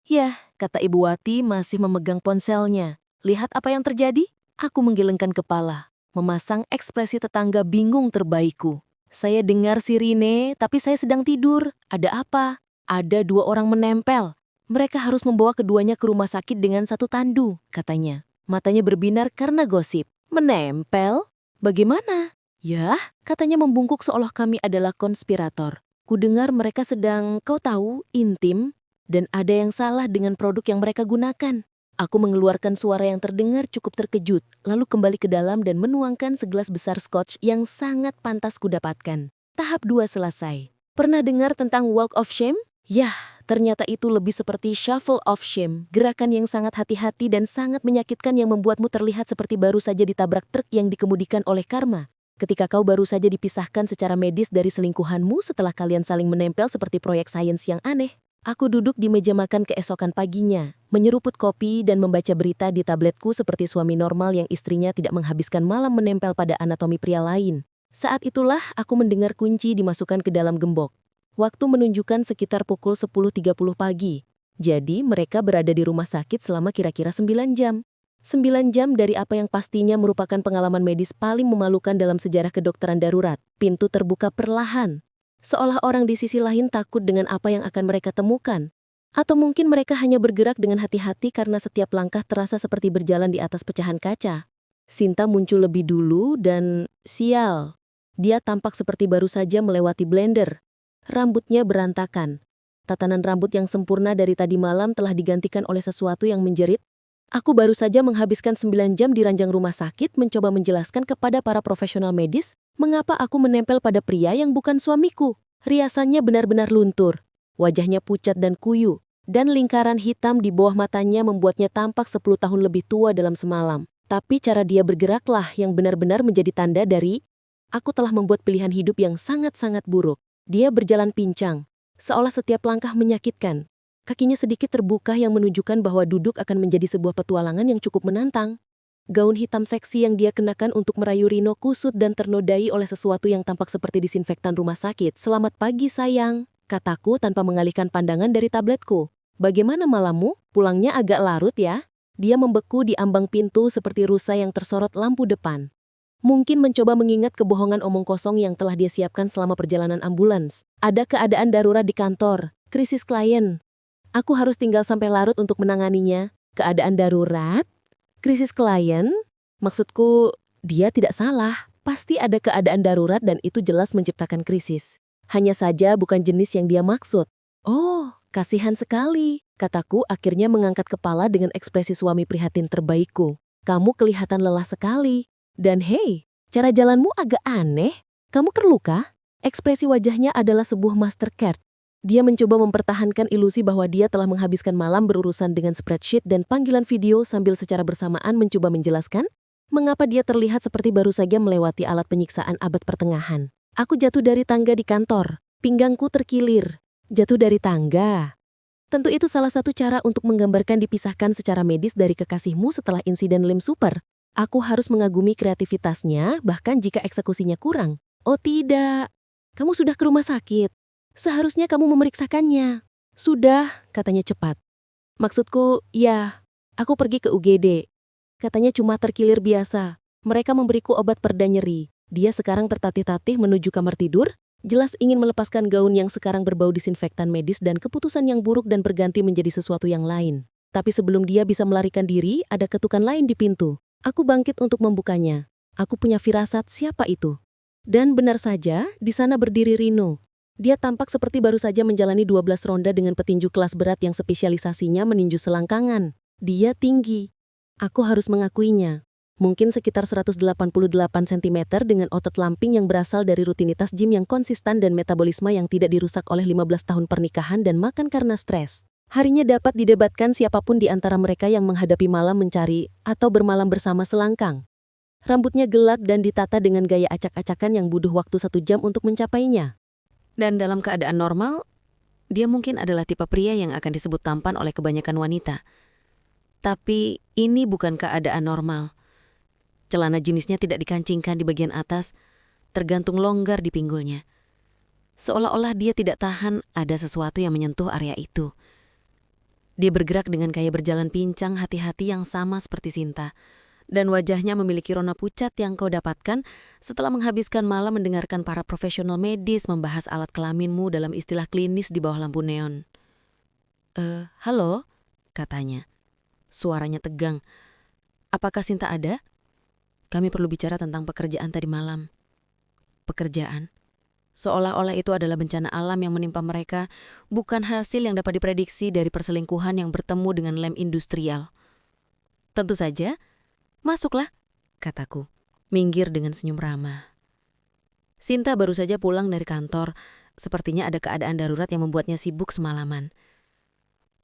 Yah, kata Ibu Wati masih memegang ponselnya. Lihat apa yang terjadi? Aku menggelengkan kepala, memasang ekspresi tetangga bingung terbaikku. Saya dengar sirine, tapi saya sedang tidur. Ada apa? Ada 2 orang menempel. Mereka harus membawa keduanya ke rumah sakit dengan 1 tandu, katanya. Matanya berbinar karena gosip. Menempel? Bagaimana? Yah, katanya membungkuk seolah kami adalah konspirator. Kudengar mereka sedang, kau tahu, intim, dan ada yang salah dengan produk yang mereka gunakan. Aku mengeluarkan suara yang terdengar cukup terkejut, lalu kembali ke dalam dan menuangkan segelas besar scotch yang sangat pantas kudapatkan. Tahap 2 selesai. Pernah dengar tentang walk of shame? Yah, ternyata itu lebih seperti shuffle of shame, gerakan yang sangat hati-hati dan sangat menyakitkan yang membuatmu terlihat seperti baru saja ditabrak truk yang dikemudikan oleh karma. Ketika kau baru saja dipisahkan secara medis dari selingkuhanmu setelah kalian saling menempel seperti proyek sains yang aneh. Aku duduk di meja makan keesokan paginya, menyeruput kopi dan membaca berita di tabletku seperti suami normal yang istrinya tidak menghabiskan malam menempel pada anatomi pria lain. Saat itulah aku mendengar kunci dimasukkan ke dalam gembok. Waktu menunjukkan sekitar pukul 10.30 pagi. Jadi mereka berada di rumah sakit selama kira-kira 9 jam. 9 jam dari apa yang pastinya merupakan pengalaman medis paling memalukan dalam sejarah kedokteran darurat. Pintu terbuka perlahan. Seolah orang di sisi lain takut dengan apa yang akan mereka temukan. Atau mungkin mereka hanya bergerak dengan hati-hati karena setiap langkah terasa seperti berjalan di atas pecahan kaca. Sinta muncul lebih dulu dan sial. Dia tampak seperti baru saja melewati blender. Rambutnya berantakan. Tatanan rambut yang sempurna dari tadi malam telah digantikan oleh sesuatu yang menjerit. Aku baru saja menghabiskan 9 jam di ranjang rumah sakit mencoba menjelaskan kepada para profesional medis mengapa aku menempel pada pria yang bukan suamiku. Riasannya benar-benar luntur. Wajahnya pucat dan kuyu, dan lingkaran hitam di bawah matanya membuatnya tampak 10 tahun lebih tua dalam semalam. Tapi cara dia bergeraklah yang benar-benar menjadi tanda dari aku telah membuat pilihan hidup yang sangat-sangat buruk. Dia berjalan pincang, seolah setiap langkah menyakitkan. Kakinya sedikit terbuka yang menunjukkan bahwa duduk akan menjadi sebuah petualangan yang cukup menantang. Gaun hitam seksi yang dia kenakan untuk merayu Rino kusut dan ternodai oleh sesuatu yang tampak seperti disinfektan rumah sakit. Selamat pagi sayang, kataku tanpa mengalihkan pandangan dari tabletku. Bagaimana malammu? Pulangnya agak larut ya? Dia membeku di ambang pintu seperti rusa yang tersorot lampu depan. Mungkin mencoba mengingat kebohongan omong kosong yang telah dia siapkan selama perjalanan ambulans. Ada keadaan darurat di kantor, krisis klien. Aku harus tinggal sampai larut untuk menanganinya. Keadaan darurat? Krisis klien? Maksudku, dia tidak salah. Pasti ada keadaan darurat dan itu jelas menciptakan krisis. Hanya saja bukan jenis yang dia maksud. Oh, kasihan sekali, kataku akhirnya mengangkat kepala dengan ekspresi suami prihatin terbaikku. Kamu kelihatan lelah sekali. Dan hei, cara jalanmu agak aneh. Kamu terluka? Ekspresi wajahnya adalah sebuah Mastercard. Dia mencoba mempertahankan ilusi bahwa dia telah menghabiskan malam berurusan dengan spreadsheet dan panggilan video sambil secara bersamaan mencoba menjelaskan mengapa dia terlihat seperti baru saja melewati alat penyiksaan abad pertengahan. Aku jatuh dari tangga di kantor. Pinggangku terkilir. Jatuh dari tangga. Tentu itu salah satu cara untuk menggambarkan dipisahkan secara medis dari kekasihmu setelah insiden lem super. Aku harus mengagumi kreativitasnya bahkan jika eksekusinya kurang. Oh tidak, kamu sudah ke rumah sakit. Seharusnya kamu memeriksakannya. Sudah, katanya cepat. Maksudku, ya, aku pergi ke UGD. Katanya cuma terkilir biasa. Mereka memberiku obat pereda nyeri. Dia sekarang tertatih-tatih menuju kamar tidur, jelas ingin melepaskan gaun yang sekarang berbau disinfektan medis dan keputusan yang buruk dan berganti menjadi sesuatu yang lain. Tapi sebelum dia bisa melarikan diri, ada ketukan lain di pintu. Aku bangkit untuk membukanya. Aku punya firasat siapa itu. Dan benar saja, di sana berdiri Rino. Dia tampak seperti baru saja menjalani 12 ronda dengan petinju kelas berat yang spesialisasinya meninju selangkangan. Dia tinggi. Aku harus mengakuinya. Mungkin sekitar 188 cm dengan otot lamping yang berasal dari rutinitas gym yang konsisten dan metabolisme yang tidak dirusak oleh 15 tahun pernikahan dan makan karena stres. Harinya dapat didebatkan siapapun di antara mereka yang menghadapi malam mencari atau bermalam bersama selangkang. Rambutnya gelap dan ditata dengan gaya acak-acakan yang butuh waktu 1 jam untuk mencapainya. Dan dalam keadaan normal, dia mungkin adalah tipe pria yang akan disebut tampan oleh kebanyakan wanita. Tapi ini bukan keadaan normal. Celana jenisnya tidak dikancingkan di bagian atas, tergantung longgar di pinggulnya. Seolah-olah dia tidak tahan ada sesuatu yang menyentuh area itu. Dia bergerak dengan gaya berjalan pincang hati-hati yang sama seperti Sinta. Dan wajahnya memiliki rona pucat yang kau dapatkan setelah menghabiskan malam mendengarkan para profesional medis membahas alat kelaminmu dalam istilah klinis di bawah lampu neon. Halo, katanya. Suaranya tegang. Apakah Sinta ada? Kami perlu bicara tentang pekerjaan tadi malam. Pekerjaan? Seolah-olah itu adalah bencana alam yang menimpa mereka, bukan hasil yang dapat diprediksi dari perselingkuhan yang bertemu dengan lem industrial. Tentu saja, masuklah, kataku, minggir dengan senyum ramah. Sinta baru saja pulang dari kantor, sepertinya ada keadaan darurat yang membuatnya sibuk semalaman.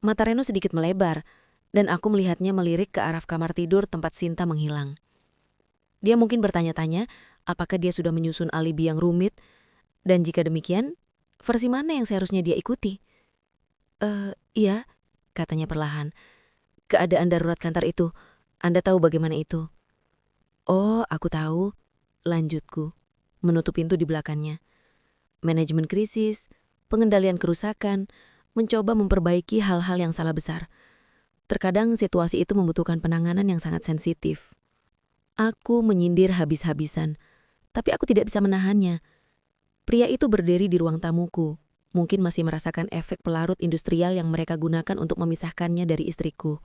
Mata Reno sedikit melebar, dan aku melihatnya melirik ke arah kamar tidur tempat Sinta menghilang. Dia mungkin bertanya-tanya apakah dia sudah menyusun alibi yang rumit, dan jika demikian, versi mana yang seharusnya dia ikuti? Iya, katanya perlahan. Keadaan darurat kantor itu, Anda tahu bagaimana itu? Oh, aku tahu, lanjutku, menutup pintu di belakangnya. Manajemen krisis, pengendalian kerusakan, mencoba memperbaiki hal-hal yang salah besar. Terkadang situasi itu membutuhkan penanganan yang sangat sensitif. Aku menyindir habis-habisan, tapi aku tidak bisa menahannya. Pria itu berdiri di ruang tamuku, mungkin masih merasakan efek pelarut industrial yang mereka gunakan untuk memisahkannya dari istriku.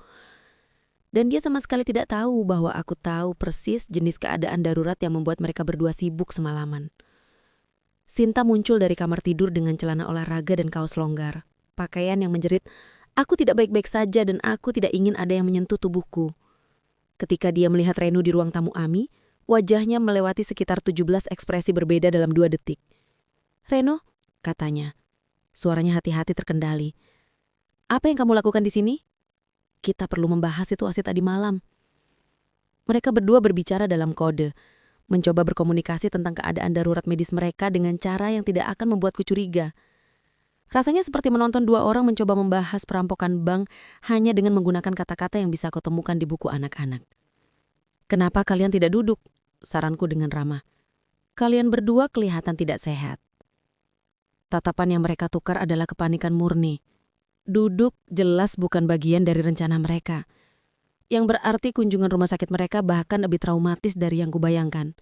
Dan dia sama sekali tidak tahu bahwa aku tahu persis jenis keadaan darurat yang membuat mereka berdua sibuk semalaman. Sinta muncul dari kamar tidur dengan celana olahraga dan kaos longgar, pakaian yang menjerit, "Aku tidak baik-baik saja dan aku tidak ingin ada yang menyentuh tubuhku." Ketika dia melihat Renu di ruang tamu Ami, wajahnya melewati sekitar 17 ekspresi berbeda dalam 2 detik. "Reno," katanya. Suaranya hati-hati terkendali. "Apa yang kamu lakukan di sini?" "Kita perlu membahas situasi tadi malam." Mereka berdua berbicara dalam kode, mencoba berkomunikasi tentang keadaan darurat medis mereka dengan cara yang tidak akan membuatku curiga. Rasanya seperti menonton 2 orang mencoba membahas perampokan bank hanya dengan menggunakan kata-kata yang bisa kau temukan di buku anak-anak. "Kenapa kalian tidak duduk?" saranku dengan ramah. "Kalian berdua kelihatan tidak sehat." Tatapan yang mereka tukar adalah kepanikan murni. Duduk jelas bukan bagian dari rencana mereka. Yang berarti kunjungan rumah sakit mereka bahkan lebih traumatis dari yang kubayangkan.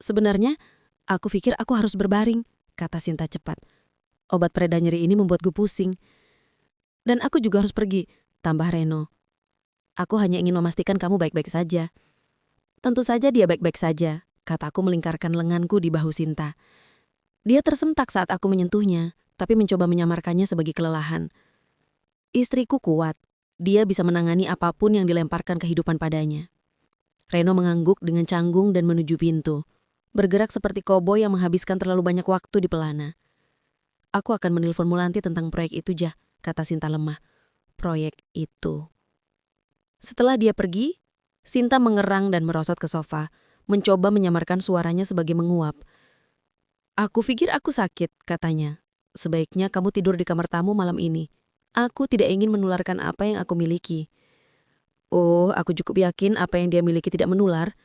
"Sebenarnya, aku pikir aku harus berbaring," kata Sinta cepat. "Obat pereda nyeri ini membuatku pusing. Dan aku juga harus pergi," tambah Reno. "Aku hanya ingin memastikan kamu baik-baik saja." "Tentu saja dia baik-baik saja," kataku melingkarkan lenganku di bahu Sinta. Dia tersentak saat aku menyentuhnya, tapi mencoba menyamarkannya sebagai kelelahan. "Istriku kuat, dia bisa menangani apapun yang dilemparkan kehidupan padanya." Reno mengangguk dengan canggung dan menuju pintu, bergerak seperti koboi yang menghabiskan terlalu banyak waktu di pelana. "Aku akan menelpon Mulanti tentang proyek itu, Jah," kata Sinta lemah. "Proyek itu." Setelah dia pergi, Sinta mengerang dan merosot ke sofa, mencoba menyamarkan suaranya sebagai menguap. "Aku pikir aku sakit," katanya. "Sebaiknya kamu tidur di kamar tamu malam ini. Aku tidak ingin menularkan apa yang aku miliki." "Oh, aku cukup yakin apa yang dia miliki tidak menular.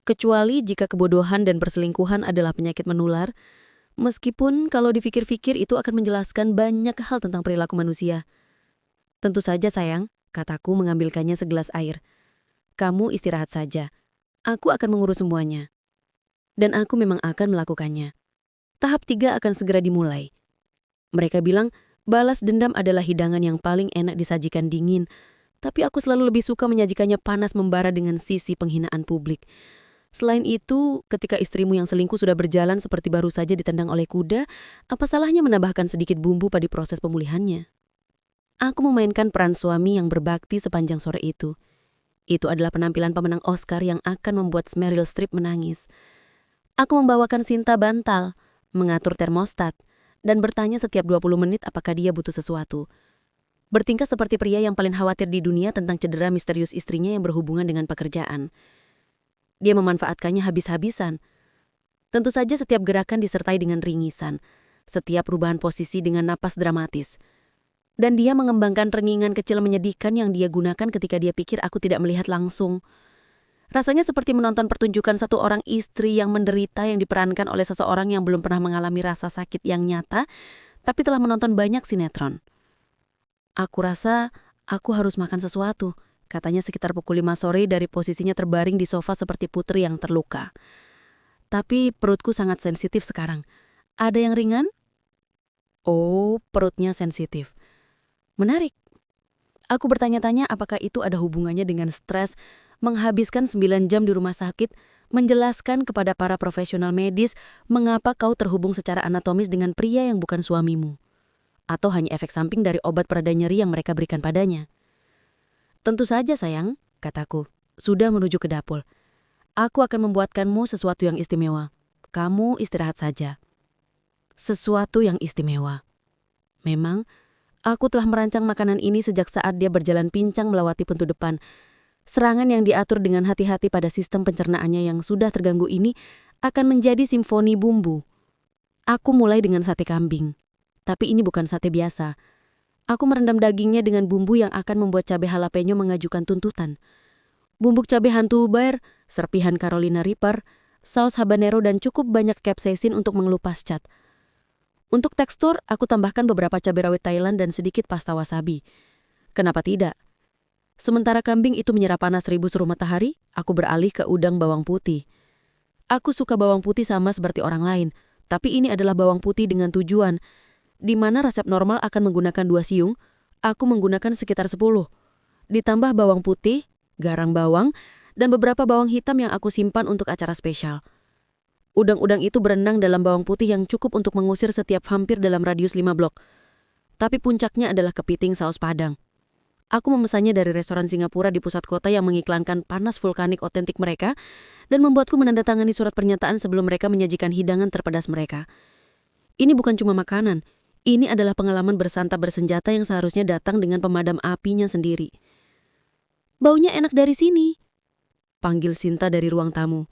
Kecuali jika kebodohan dan perselingkuhan adalah penyakit menular. Meskipun kalau dipikir-pikir itu akan menjelaskan banyak hal tentang perilaku manusia." "Tentu saja sayang," kataku mengambilkannya segelas air. "Kamu istirahat saja. Aku akan mengurus semuanya." Dan aku memang akan melakukannya. Tahap 3 akan segera dimulai. Mereka bilang balas dendam adalah hidangan yang paling enak disajikan dingin, tapi aku selalu lebih suka menyajikannya panas membara dengan sisi penghinaan publik. Selain itu, ketika istrimu yang selingkuh sudah berjalan seperti baru saja ditendang oleh kuda, apa salahnya menambahkan sedikit bumbu pada proses pemulihannya? Aku memainkan peran suami yang berbakti sepanjang sore itu. Itu adalah penampilan pemenang Oscar yang akan membuat Meryl Streep menangis. Aku membawakan Sinta bantal, mengatur termostat, dan bertanya setiap 20 menit apakah dia butuh sesuatu. Bertingkah seperti pria yang paling khawatir di dunia tentang cedera misterius istrinya yang berhubungan dengan pekerjaan. Dia memanfaatkannya habis-habisan. Tentu saja setiap gerakan disertai dengan ringisan, setiap perubahan posisi dengan napas dramatis. Dan dia mengembangkan rengingan kecil menyedihkan yang dia gunakan ketika dia pikir aku tidak melihat langsung. Rasanya seperti menonton pertunjukan satu orang istri yang menderita yang diperankan oleh seseorang yang belum pernah mengalami rasa sakit yang nyata, tapi telah menonton banyak sinetron. Aku rasa aku harus makan sesuatu, katanya sekitar pukul 5 sore dari posisinya terbaring di sofa seperti putri yang terluka. Tapi perutku sangat sensitif sekarang. Ada yang ringan? Oh, perutnya sensitif. Menarik. Aku bertanya-tanya apakah itu ada hubungannya dengan stres, menghabiskan 9 jam di rumah sakit, menjelaskan kepada para profesional medis mengapa kau terhubung secara anatomis dengan pria yang bukan suamimu. Atau hanya efek samping dari obat pereda nyeri yang mereka berikan padanya. Tentu saja sayang, kataku, sudah menuju ke dapur. Aku akan membuatkanmu sesuatu yang istimewa. Kamu istirahat saja. Sesuatu yang istimewa. Memang, aku telah merancang makanan ini sejak saat dia berjalan pincang melewati pintu depan. Serangan yang diatur dengan hati-hati pada sistem pencernaannya yang sudah terganggu ini akan menjadi simfoni bumbu. Aku mulai dengan sate kambing. Tapi ini bukan sate biasa. Aku merendam dagingnya dengan bumbu yang akan membuat cabai jalapeno mengajukan tuntutan. Bubuk cabai hantu ubar, serpihan Carolina Reaper, saus habanero dan cukup banyak capsaicin untuk mengelupas cat. Untuk tekstur, aku tambahkan beberapa cabai rawit Thailand dan sedikit pasta wasabi. Kenapa tidak? Sementara kambing itu menyerap panas 1000 suruh matahari, aku beralih ke udang bawang putih. Aku suka bawang putih sama seperti orang lain, tapi ini adalah bawang putih dengan tujuan. Di mana resep normal akan menggunakan 2 siung, aku menggunakan sekitar 10. Ditambah bawang putih, garang bawang, dan beberapa bawang hitam yang aku simpan untuk acara spesial. Udang-udang itu berenang dalam bawang putih yang cukup untuk mengusir setiap vampir dalam radius 5 blok. Tapi puncaknya adalah kepiting saus padang. Aku memesannya dari restoran Singapura di pusat kota yang mengiklankan panas vulkanik otentik mereka dan membuatku menandatangani surat pernyataan sebelum mereka menyajikan hidangan terpedas mereka. Ini bukan cuma makanan, ini adalah pengalaman bersantap bersenjata yang seharusnya datang dengan pemadam apinya sendiri. Baunya enak dari sini, panggil Sinta dari ruang tamu.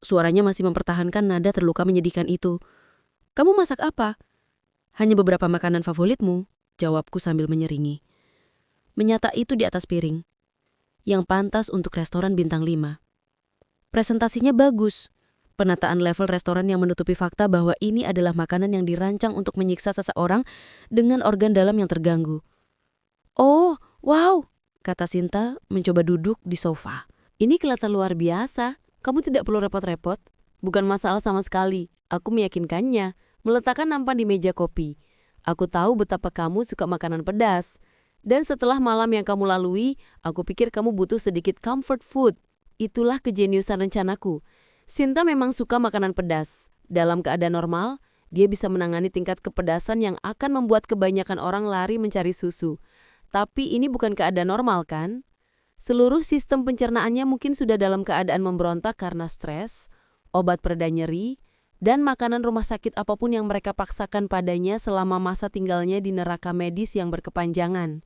Suaranya masih mempertahankan nada terluka menyedihkan itu. Kamu masak apa? Hanya beberapa makanan favoritmu, jawabku sambil menyeringi. Menyata itu di atas piring, yang pantas untuk restoran bintang 5. Presentasinya bagus, penataan level restoran yang menutupi fakta bahwa ini adalah makanan yang dirancang untuk menyiksa seseorang dengan organ dalam yang terganggu. Oh, wow, kata Sinta mencoba duduk di sofa. Ini kelihatan luar biasa, kamu tidak perlu repot-repot. Bukan masalah sama sekali, aku meyakinkannya, meletakkan nampan di meja kopi. Aku tahu betapa kamu suka makanan pedas. Dan setelah malam yang kamu lalui, aku pikir kamu butuh sedikit comfort food. Itulah kejeniusan rencanaku. Sinta memang suka makanan pedas. Dalam keadaan normal, dia bisa menangani tingkat kepedasan yang akan membuat kebanyakan orang lari mencari susu. Tapi ini bukan keadaan normal kan? Seluruh sistem pencernaannya mungkin sudah dalam keadaan memberontak karena stres, obat pereda nyeri, dan makanan rumah sakit apapun yang mereka paksakan padanya selama masa tinggalnya di neraka medis yang berkepanjangan.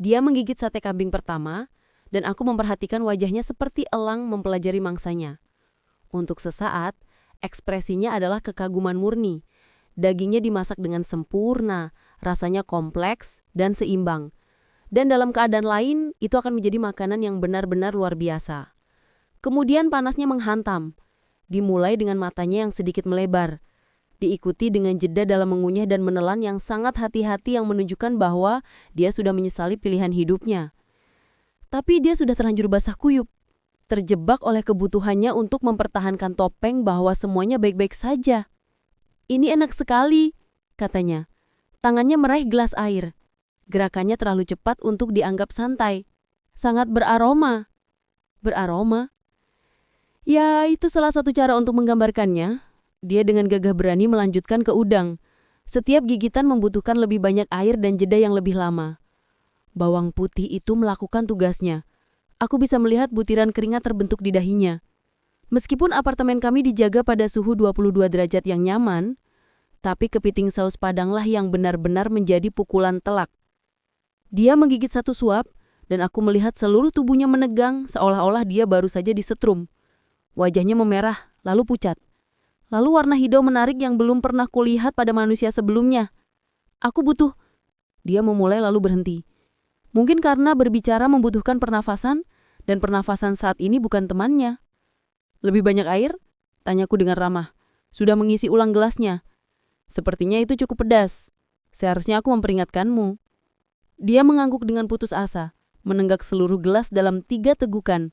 Dia menggigit sate kambing pertama, dan aku memperhatikan wajahnya seperti elang mempelajari mangsanya. Untuk sesaat, ekspresinya adalah kekaguman murni. Dagingnya dimasak dengan sempurna, rasanya kompleks dan seimbang. Dan dalam keadaan lain, itu akan menjadi makanan yang benar-benar luar biasa. Kemudian panasnya menghantam. Dimulai dengan matanya yang sedikit melebar. Diikuti dengan jeda dalam mengunyah dan menelan yang sangat hati-hati yang menunjukkan bahwa dia sudah menyesali pilihan hidupnya. Tapi dia sudah terlanjur basah kuyup, terjebak oleh kebutuhannya untuk mempertahankan topeng bahwa semuanya baik-baik saja. Ini enak sekali, katanya. Tangannya meraih gelas air. Gerakannya terlalu cepat untuk dianggap santai. Sangat beraroma. Beraroma? Ya, itu salah satu cara untuk menggambarkannya. Dia dengan gagah berani melanjutkan ke udang. Setiap gigitan membutuhkan lebih banyak air dan jeda yang lebih lama. Bawang putih itu melakukan tugasnya. Aku bisa melihat butiran keringat terbentuk di dahinya. Meskipun apartemen kami dijaga pada suhu 22 derajat yang nyaman, tapi kepiting saus padanglah yang benar-benar menjadi pukulan telak. Dia menggigit satu suap, dan aku melihat seluruh tubuhnya menegang seolah-olah dia baru saja disetrum. Wajahnya memerah, lalu pucat. Lalu warna hijau menarik yang belum pernah kulihat pada manusia sebelumnya. Aku butuh. Dia memulai lalu berhenti. Mungkin karena berbicara membutuhkan pernafasan, dan pernafasan saat ini bukan temannya. Lebih banyak air? Tanyaku dengan ramah. Sudah mengisi ulang gelasnya. Sepertinya itu cukup pedas. Seharusnya aku memperingatkanmu. Dia mengangguk dengan putus asa, menenggak seluruh gelas dalam 3 tegukan.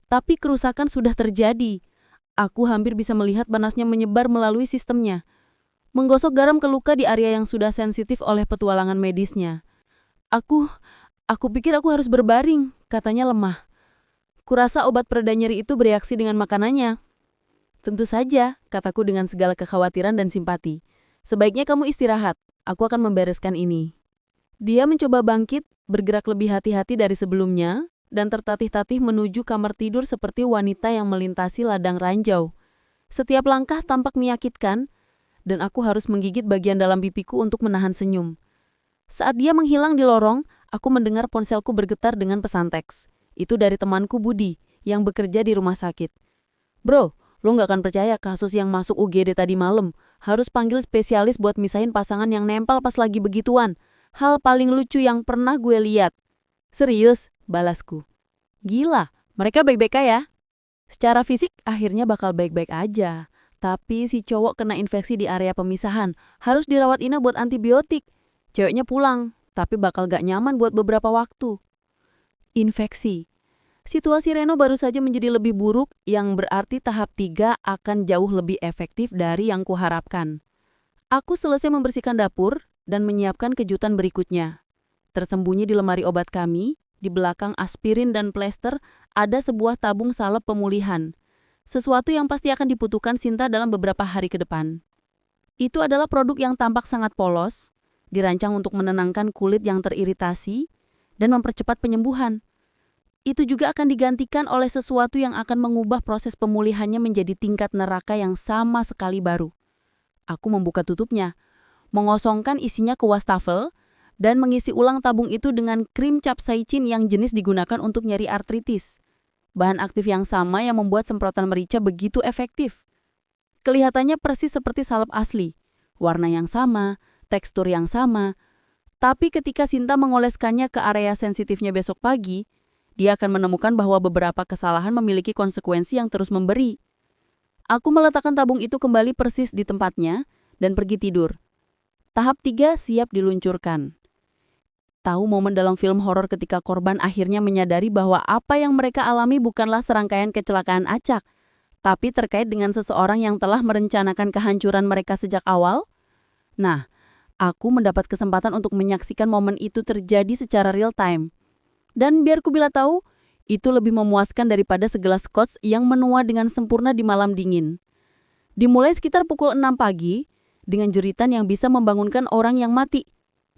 Tapi kerusakan sudah terjadi. Aku hampir bisa melihat panasnya menyebar melalui sistemnya. Menggosok garam ke luka di area yang sudah sensitif oleh petualangan medisnya. Aku pikir aku harus berbaring, katanya lemah. Kurasa obat pereda nyeri itu bereaksi dengan makanannya. Tentu saja, kataku dengan segala kekhawatiran dan simpati. Sebaiknya kamu istirahat, aku akan membereskan ini. Dia mencoba bangkit, bergerak lebih hati-hati dari sebelumnya, dan tertatih-tatih menuju kamar tidur seperti wanita yang melintasi ladang ranjau. Setiap langkah tampak menyakitkan, dan aku harus menggigit bagian dalam pipiku untuk menahan senyum. Saat dia menghilang di lorong, aku mendengar ponselku bergetar dengan pesan teks. Itu dari temanku Budi, yang bekerja di rumah sakit. Bro, lo gak akan percaya kasus yang masuk UGD tadi malam. Harus panggil spesialis buat misahin pasangan yang nempel pas lagi begituan. Hal paling lucu yang pernah gue lihat. Serius, balasku. Gila, mereka baik-baik ya. Secara fisik akhirnya bakal baik-baik aja. Tapi si cowok kena infeksi di area pemisahan. Harus dirawat inap buat antibiotik. Ceweknya pulang, tapi bakal gak nyaman buat beberapa waktu. Infeksi. Situasi Reno baru saja menjadi lebih buruk, yang berarti tahap 3 akan jauh lebih efektif dari yang kuharapkan. Aku selesai membersihkan dapur dan menyiapkan kejutan berikutnya. Tersembunyi di lemari obat kami, di belakang aspirin dan plester, ada sebuah tabung salep pemulihan. Sesuatu yang pasti akan dibutuhkan Sinta dalam beberapa hari ke depan. Itu adalah produk yang tampak sangat polos, dirancang untuk menenangkan kulit yang teriritasi dan mempercepat penyembuhan. Itu juga akan digantikan oleh sesuatu yang akan mengubah proses pemulihannya menjadi tingkat neraka yang sama sekali baru. Aku membuka tutupnya, mengosongkan isinya ke wastafel, dan mengisi ulang tabung itu dengan krim capsaicin yang jenis digunakan untuk nyeri artritis. Bahan aktif yang sama yang membuat semprotan merica begitu efektif. Kelihatannya persis seperti salep asli, warna yang sama, tekstur yang sama, tapi ketika Sinta mengoleskannya ke area sensitifnya besok pagi, dia akan menemukan bahwa beberapa kesalahan memiliki konsekuensi yang terus memberi. Aku meletakkan tabung itu kembali persis di tempatnya dan pergi tidur. Tahap 3 siap diluncurkan. Tahu momen dalam film horor ketika korban akhirnya menyadari bahwa apa yang mereka alami bukanlah serangkaian kecelakaan acak, tapi terkait dengan seseorang yang telah merencanakan kehancuran mereka sejak awal? Nah, aku mendapat kesempatan untuk menyaksikan momen itu terjadi secara real time. Dan biar ku bila tahu, itu lebih memuaskan daripada segelas scotch yang menua dengan sempurna di malam dingin. Dimulai sekitar pukul 6 pagi, dengan jeritan yang bisa membangunkan orang yang mati.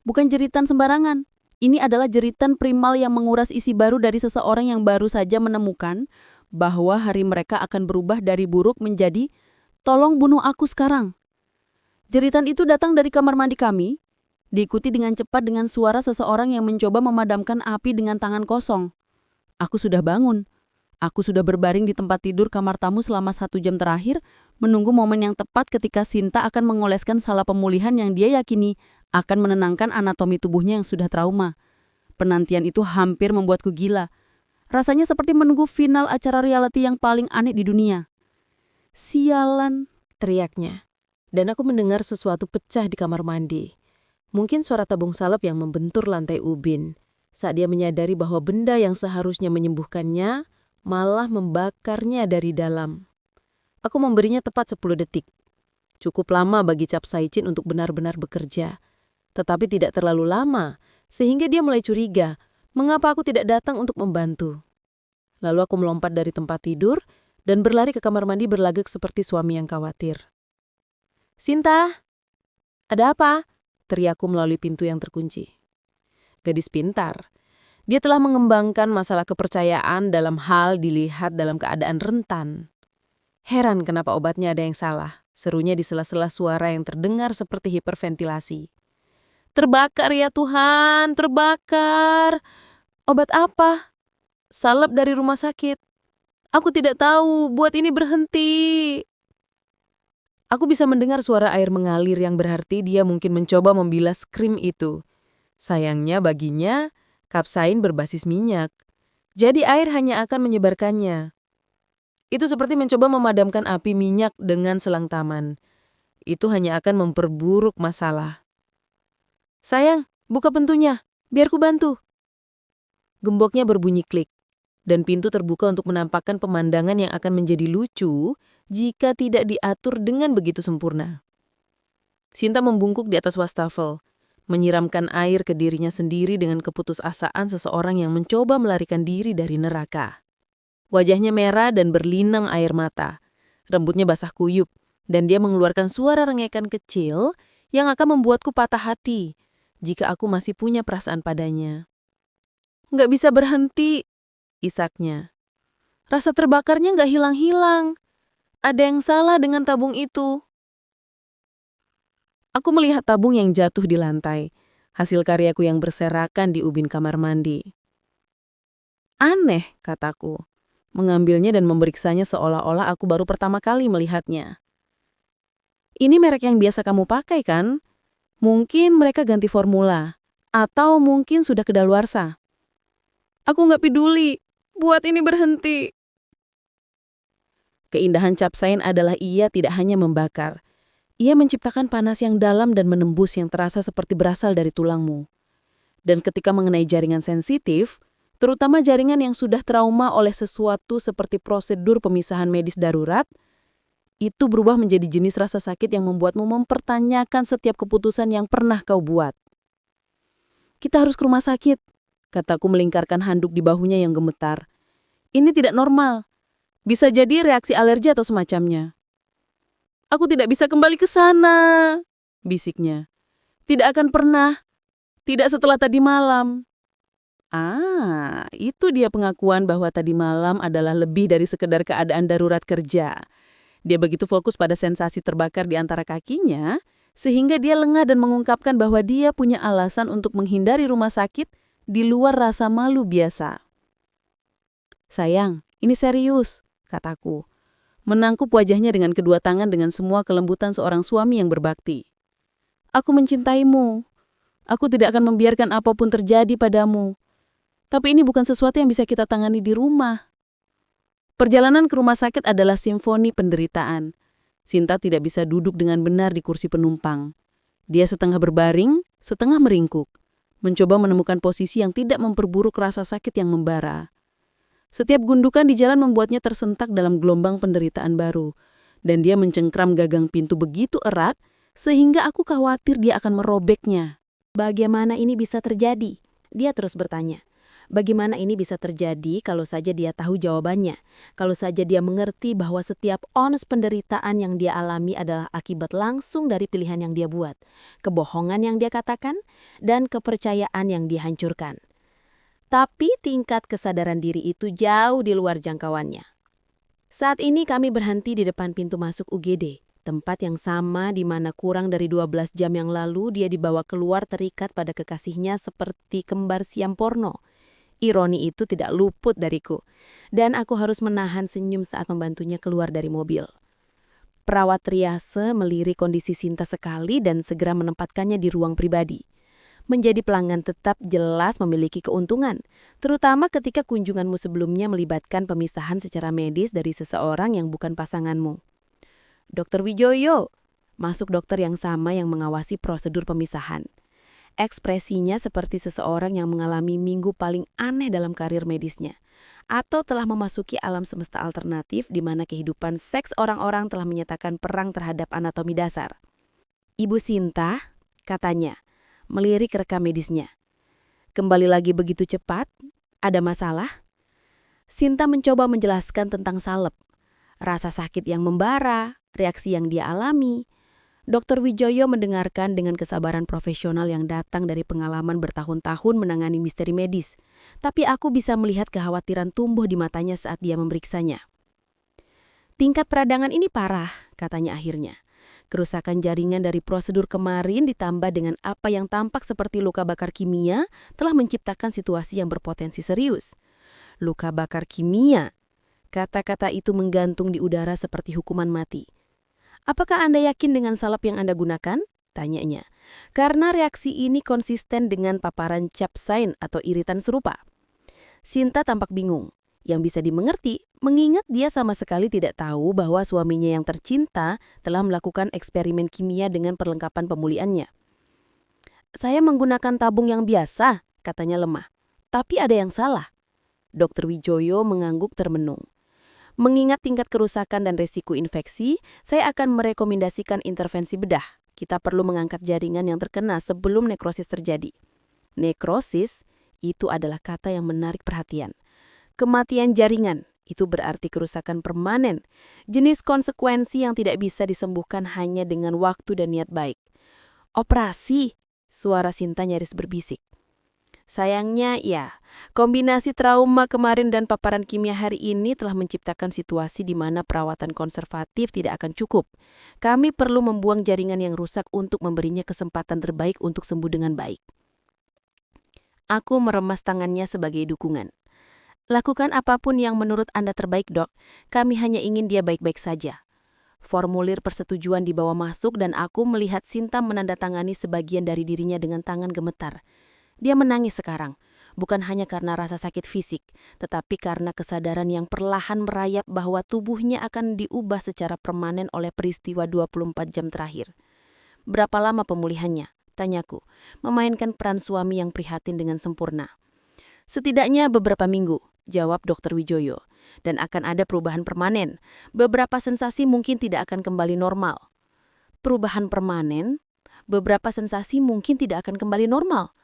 Bukan jeritan sembarangan. Ini adalah jeritan primal yang menguras isi baru dari seseorang yang baru saja menemukan bahwa hari mereka akan berubah dari buruk menjadi "tolong bunuh aku sekarang". Jeritan itu datang dari kamar mandi kami, diikuti dengan cepat dengan suara seseorang yang mencoba memadamkan api dengan tangan kosong. Aku sudah bangun. Aku sudah berbaring di tempat tidur kamar tamu selama 1 jam terakhir, menunggu momen yang tepat ketika Sinta akan mengoleskan salep pemulihan yang dia yakini akan menenangkan anatomi tubuhnya yang sudah trauma. Penantian itu hampir membuatku gila. Rasanya seperti menunggu final acara reality yang paling aneh di dunia. Sialan, teriaknya. Dan aku mendengar sesuatu pecah di kamar mandi. Mungkin suara tabung salep yang membentur lantai ubin. Saat dia menyadari bahwa benda yang seharusnya menyembuhkannya malah membakarnya dari dalam. Aku memberinya tepat 10 detik. Cukup lama bagi capsaicin untuk benar-benar bekerja. Tetapi tidak terlalu lama, sehingga dia mulai curiga mengapa aku tidak datang untuk membantu. Lalu aku melompat dari tempat tidur dan berlari ke kamar mandi berlagak seperti suami yang khawatir. "Sinta, ada apa?" teriakku melalui pintu yang terkunci. Gadis pintar. Dia telah mengembangkan masalah kepercayaan dalam hal dilihat dalam keadaan rentan. Heran kenapa obatnya ada yang salah, serunya di sela-sela suara yang terdengar seperti hiperventilasi. "Terbakar ya Tuhan, terbakar. Obat apa?" "Salep dari rumah sakit." Aku tidak tahu, buat ini berhenti. Aku bisa mendengar suara air mengalir yang berarti dia mungkin mencoba membilas krim itu. Sayangnya baginya, kapsain berbasis minyak. Jadi air hanya akan menyebarkannya. Itu seperti mencoba memadamkan api minyak dengan selang taman. Itu hanya akan memperburuk masalah. Sayang, buka pintunya, biar ku bantu. Gemboknya berbunyi klik, dan pintu terbuka untuk menampakkan pemandangan yang akan menjadi lucu jika tidak diatur dengan begitu sempurna. Sinta membungkuk di atas wastafel, menyiramkan air ke dirinya sendiri dengan keputusasaan seseorang yang mencoba melarikan diri dari neraka. Wajahnya merah dan berlinang air mata, rambutnya basah kuyup, dan dia mengeluarkan suara rengekan kecil yang akan membuatku patah hati jika aku masih punya perasaan padanya. Nggak bisa berhenti, isaknya. Rasa terbakarnya nggak hilang-hilang. Ada yang salah dengan tabung itu. Aku melihat tabung yang jatuh di lantai, hasil karyaku yang berserakan di ubin kamar mandi. Aneh, kataku, mengambilnya dan memeriksanya seolah-olah aku baru pertama kali melihatnya. Ini merek yang biasa kamu pakai kan? Mungkin mereka ganti formula, atau mungkin sudah kedaluarsa. Aku nggak peduli, buat ini berhenti. Keindahan capsain adalah ia tidak hanya membakar. Ia menciptakan panas yang dalam dan menembus yang terasa seperti berasal dari tulangmu. Dan ketika mengenai jaringan sensitif, terutama jaringan yang sudah trauma oleh sesuatu seperti prosedur pemisahan medis darurat, itu berubah menjadi jenis rasa sakit yang membuatmu mempertanyakan setiap keputusan yang pernah kau buat. Kita harus ke rumah sakit, kataku melingkarkan handuk di bahunya yang gemetar. Ini tidak normal. Bisa jadi reaksi alergi atau semacamnya. Aku tidak bisa kembali ke sana, bisiknya. Tidak akan pernah. Tidak setelah tadi malam. Itu dia pengakuan bahwa tadi malam adalah lebih dari sekedar keadaan darurat kerja. Dia begitu fokus pada sensasi terbakar di antara kakinya, sehingga dia lengah dan mengungkapkan bahwa dia punya alasan untuk menghindari rumah sakit di luar rasa malu biasa. Sayang, ini serius, kataku. Menangkup wajahnya dengan kedua tangan dengan semua kelembutan seorang suami yang berbakti. Aku mencintaimu. Aku tidak akan membiarkan apapun terjadi padamu. Tapi ini bukan sesuatu yang bisa kita tangani di rumah. Perjalanan ke rumah sakit adalah simfoni penderitaan. Sinta tidak bisa duduk dengan benar di kursi penumpang. Dia setengah berbaring, setengah meringkuk, mencoba menemukan posisi yang tidak memperburuk rasa sakit yang membara. Setiap gundukan di jalan membuatnya tersentak dalam gelombang penderitaan baru, dan dia mencengkram gagang pintu begitu erat sehingga aku khawatir dia akan merobeknya. Bagaimana ini bisa terjadi? Dia terus bertanya. Bagaimana ini bisa terjadi kalau saja dia tahu jawabannya? Kalau saja dia mengerti bahwa setiap ons penderitaan yang dia alami adalah akibat langsung dari pilihan yang dia buat, kebohongan yang dia katakan, dan kepercayaan yang dia hancurkan. Tapi tingkat kesadaran diri itu jauh di luar jangkauannya. Saat ini kami berhenti di depan pintu masuk UGD, tempat yang sama di mana kurang dari 12 jam yang lalu dia dibawa keluar terikat pada kekasihnya seperti kembar siam porno. Ironi itu tidak luput dariku, dan aku harus menahan senyum saat membantunya keluar dari mobil. Perawat triase melirik kondisi Sinta sekali dan segera menempatkannya di ruang pribadi. Menjadi pelanggan tetap jelas memiliki keuntungan, terutama ketika kunjunganmu sebelumnya melibatkan pemisahan secara medis dari seseorang yang bukan pasanganmu. Dr. Wijoyo, masuk dokter yang sama yang mengawasi prosedur pemisahan. Ekspresinya seperti seseorang yang mengalami minggu paling aneh dalam karir medisnya, atau telah memasuki alam semesta alternatif di mana kehidupan seks orang-orang telah menyatakan perang terhadap anatomi dasar. Ibu Sinta, katanya, melirik rekam medisnya. Kembali lagi begitu cepat? Ada masalah? Sinta mencoba menjelaskan tentang salep, rasa sakit yang membara, reaksi yang dia alami. Dr. Wijoyo mendengarkan dengan kesabaran profesional yang datang dari pengalaman bertahun-tahun menangani misteri medis. Tapi aku bisa melihat kekhawatiran tumbuh di matanya saat dia memeriksanya. Tingkat peradangan ini parah, katanya akhirnya. Kerusakan jaringan dari prosedur kemarin ditambah dengan apa yang tampak seperti luka bakar kimia telah menciptakan situasi yang berpotensi serius. Luka bakar kimia? Kata-kata itu menggantung di udara seperti hukuman mati. Apakah Anda yakin dengan salep yang Anda gunakan? Tanyanya. Karena reaksi ini konsisten dengan paparan capsain atau iritan serupa. Sinta tampak bingung. Yang bisa dimengerti, mengingat dia sama sekali tidak tahu bahwa suaminya yang tercinta telah melakukan eksperimen kimia dengan perlengkapan pemulihannya. Saya menggunakan tabung yang biasa, katanya lemah. Tapi ada yang salah. Dr. Wijoyo mengangguk termenung. Mengingat tingkat kerusakan dan resiko infeksi, saya akan merekomendasikan intervensi bedah. Kita perlu mengangkat jaringan yang terkena sebelum nekrosis terjadi. Nekrosis itu adalah kata yang menarik perhatian. Kematian jaringan itu berarti kerusakan permanen, jenis konsekuensi yang tidak bisa disembuhkan hanya dengan waktu dan niat baik. Operasi, suara Sinta nyaris berbisik. Sayangnya, ya, kombinasi trauma kemarin dan paparan kimia hari ini telah menciptakan situasi di mana perawatan konservatif tidak akan cukup. Kami perlu membuang jaringan yang rusak untuk memberinya kesempatan terbaik untuk sembuh dengan baik. Aku meremas tangannya sebagai dukungan. Lakukan apapun yang menurut Anda terbaik, Dok. Kami hanya ingin dia baik-baik saja. Formulir persetujuan dibawa masuk dan aku melihat Sinta menandatangani sebagian dari dirinya dengan tangan gemetar. Dia menangis sekarang, bukan hanya karena rasa sakit fisik, tetapi karena kesadaran yang perlahan merayap bahwa tubuhnya akan diubah secara permanen oleh peristiwa 24 jam terakhir. Berapa lama pemulihannya? Tanyaku, memainkan peran suami yang prihatin dengan sempurna. Setidaknya beberapa minggu, jawab Dr. Wijoyo, dan akan ada perubahan permanen. Beberapa sensasi mungkin tidak akan kembali normal. Perubahan permanen? Beberapa sensasi mungkin tidak akan kembali normal.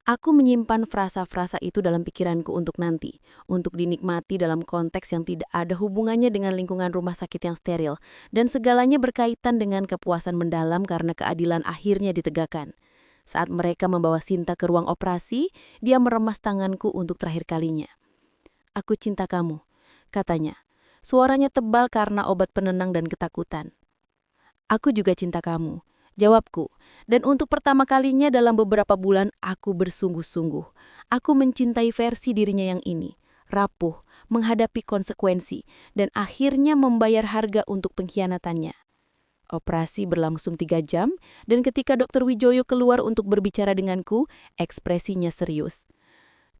Aku menyimpan frasa-frasa itu dalam pikiranku untuk nanti, untuk dinikmati dalam konteks yang tidak ada hubungannya dengan lingkungan rumah sakit yang steril, dan segalanya berkaitan dengan kepuasan mendalam karena keadilan akhirnya ditegakkan. Saat mereka membawa Sinta ke ruang operasi, dia meremas tanganku untuk terakhir kalinya. Aku cinta kamu, katanya. Suaranya tebal karena obat penenang dan ketakutan. Aku juga cinta kamu, jawabku. Dan untuk pertama kalinya dalam beberapa bulan, aku bersungguh-sungguh. Aku mencintai versi dirinya yang ini, rapuh, menghadapi konsekuensi, dan akhirnya membayar harga untuk pengkhianatannya. Operasi berlangsung 3 jam, dan ketika Dr. Wijoyo keluar untuk berbicara denganku, ekspresinya serius.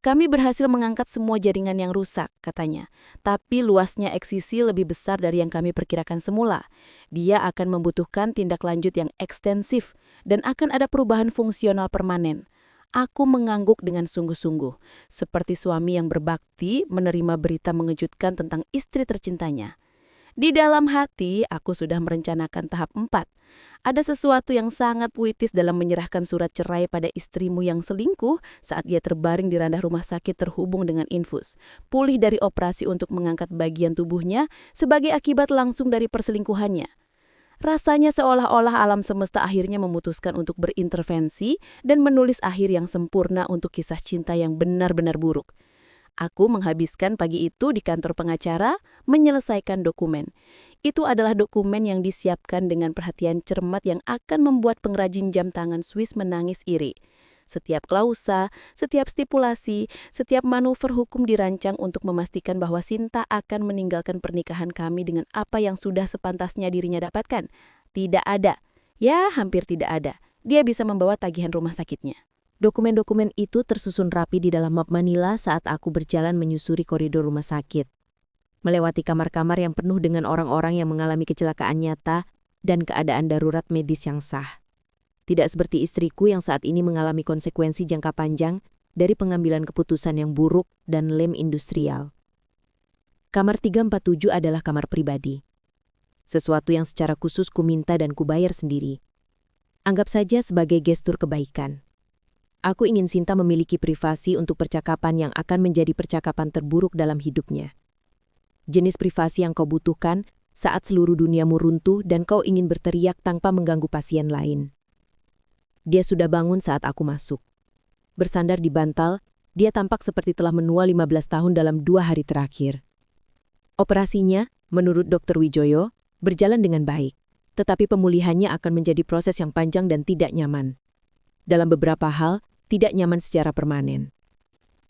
Kami berhasil mengangkat semua jaringan yang rusak, katanya. Tapi luasnya eksisi lebih besar dari yang kami perkirakan semula. Dia akan membutuhkan tindak lanjut yang ekstensif dan akan ada perubahan fungsional permanen. Aku mengangguk dengan sungguh-sungguh, seperti suami yang berbakti menerima berita mengejutkan tentang istri tercintanya. Di dalam hati, aku sudah merencanakan tahap 4. Ada sesuatu yang sangat puitis dalam menyerahkan surat cerai pada istrimu yang selingkuh saat dia terbaring di randah rumah sakit terhubung dengan infus, pulih dari operasi untuk mengangkat bagian tubuhnya sebagai akibat langsung dari perselingkuhannya. Rasanya seolah-olah alam semesta akhirnya memutuskan untuk berintervensi dan menulis akhir yang sempurna untuk kisah cinta yang benar-benar buruk. Aku menghabiskan pagi itu di kantor pengacara menyelesaikan dokumen. Itu adalah dokumen yang disiapkan dengan perhatian cermat yang akan membuat pengrajin jam tangan Swiss menangis iri. Setiap klausa, setiap stipulasi, setiap manuver hukum dirancang untuk memastikan bahwa Sinta akan meninggalkan pernikahan kami dengan apa yang sudah sepantasnya dirinya dapatkan. Tidak ada. Ya, hampir tidak ada. Dia bisa membawa tagihan rumah sakitnya. Dokumen-dokumen itu tersusun rapi di dalam map Manila saat aku berjalan menyusuri koridor rumah sakit. Melewati kamar-kamar yang penuh dengan orang-orang yang mengalami kecelakaan nyata dan keadaan darurat medis yang sah. Tidak seperti istriku yang saat ini mengalami konsekuensi jangka panjang dari pengambilan keputusan yang buruk dan lem industrial. Kamar 347 adalah kamar pribadi. Sesuatu yang secara khusus kuminta dan kubayar sendiri. Anggap saja sebagai gestur kebaikan. Aku ingin Sinta memiliki privasi untuk percakapan yang akan menjadi percakapan terburuk dalam hidupnya. Jenis privasi yang kau butuhkan saat seluruh duniamu runtuh dan kau ingin berteriak tanpa mengganggu pasien lain. Dia sudah bangun saat aku masuk. Bersandar di bantal, dia tampak seperti telah menua 15 tahun dalam 2 hari terakhir. Operasinya, menurut Dr. Wijoyo, berjalan dengan baik, tetapi pemulihannya akan menjadi proses yang panjang dan tidak nyaman. Dalam beberapa hal, tidak nyaman secara permanen.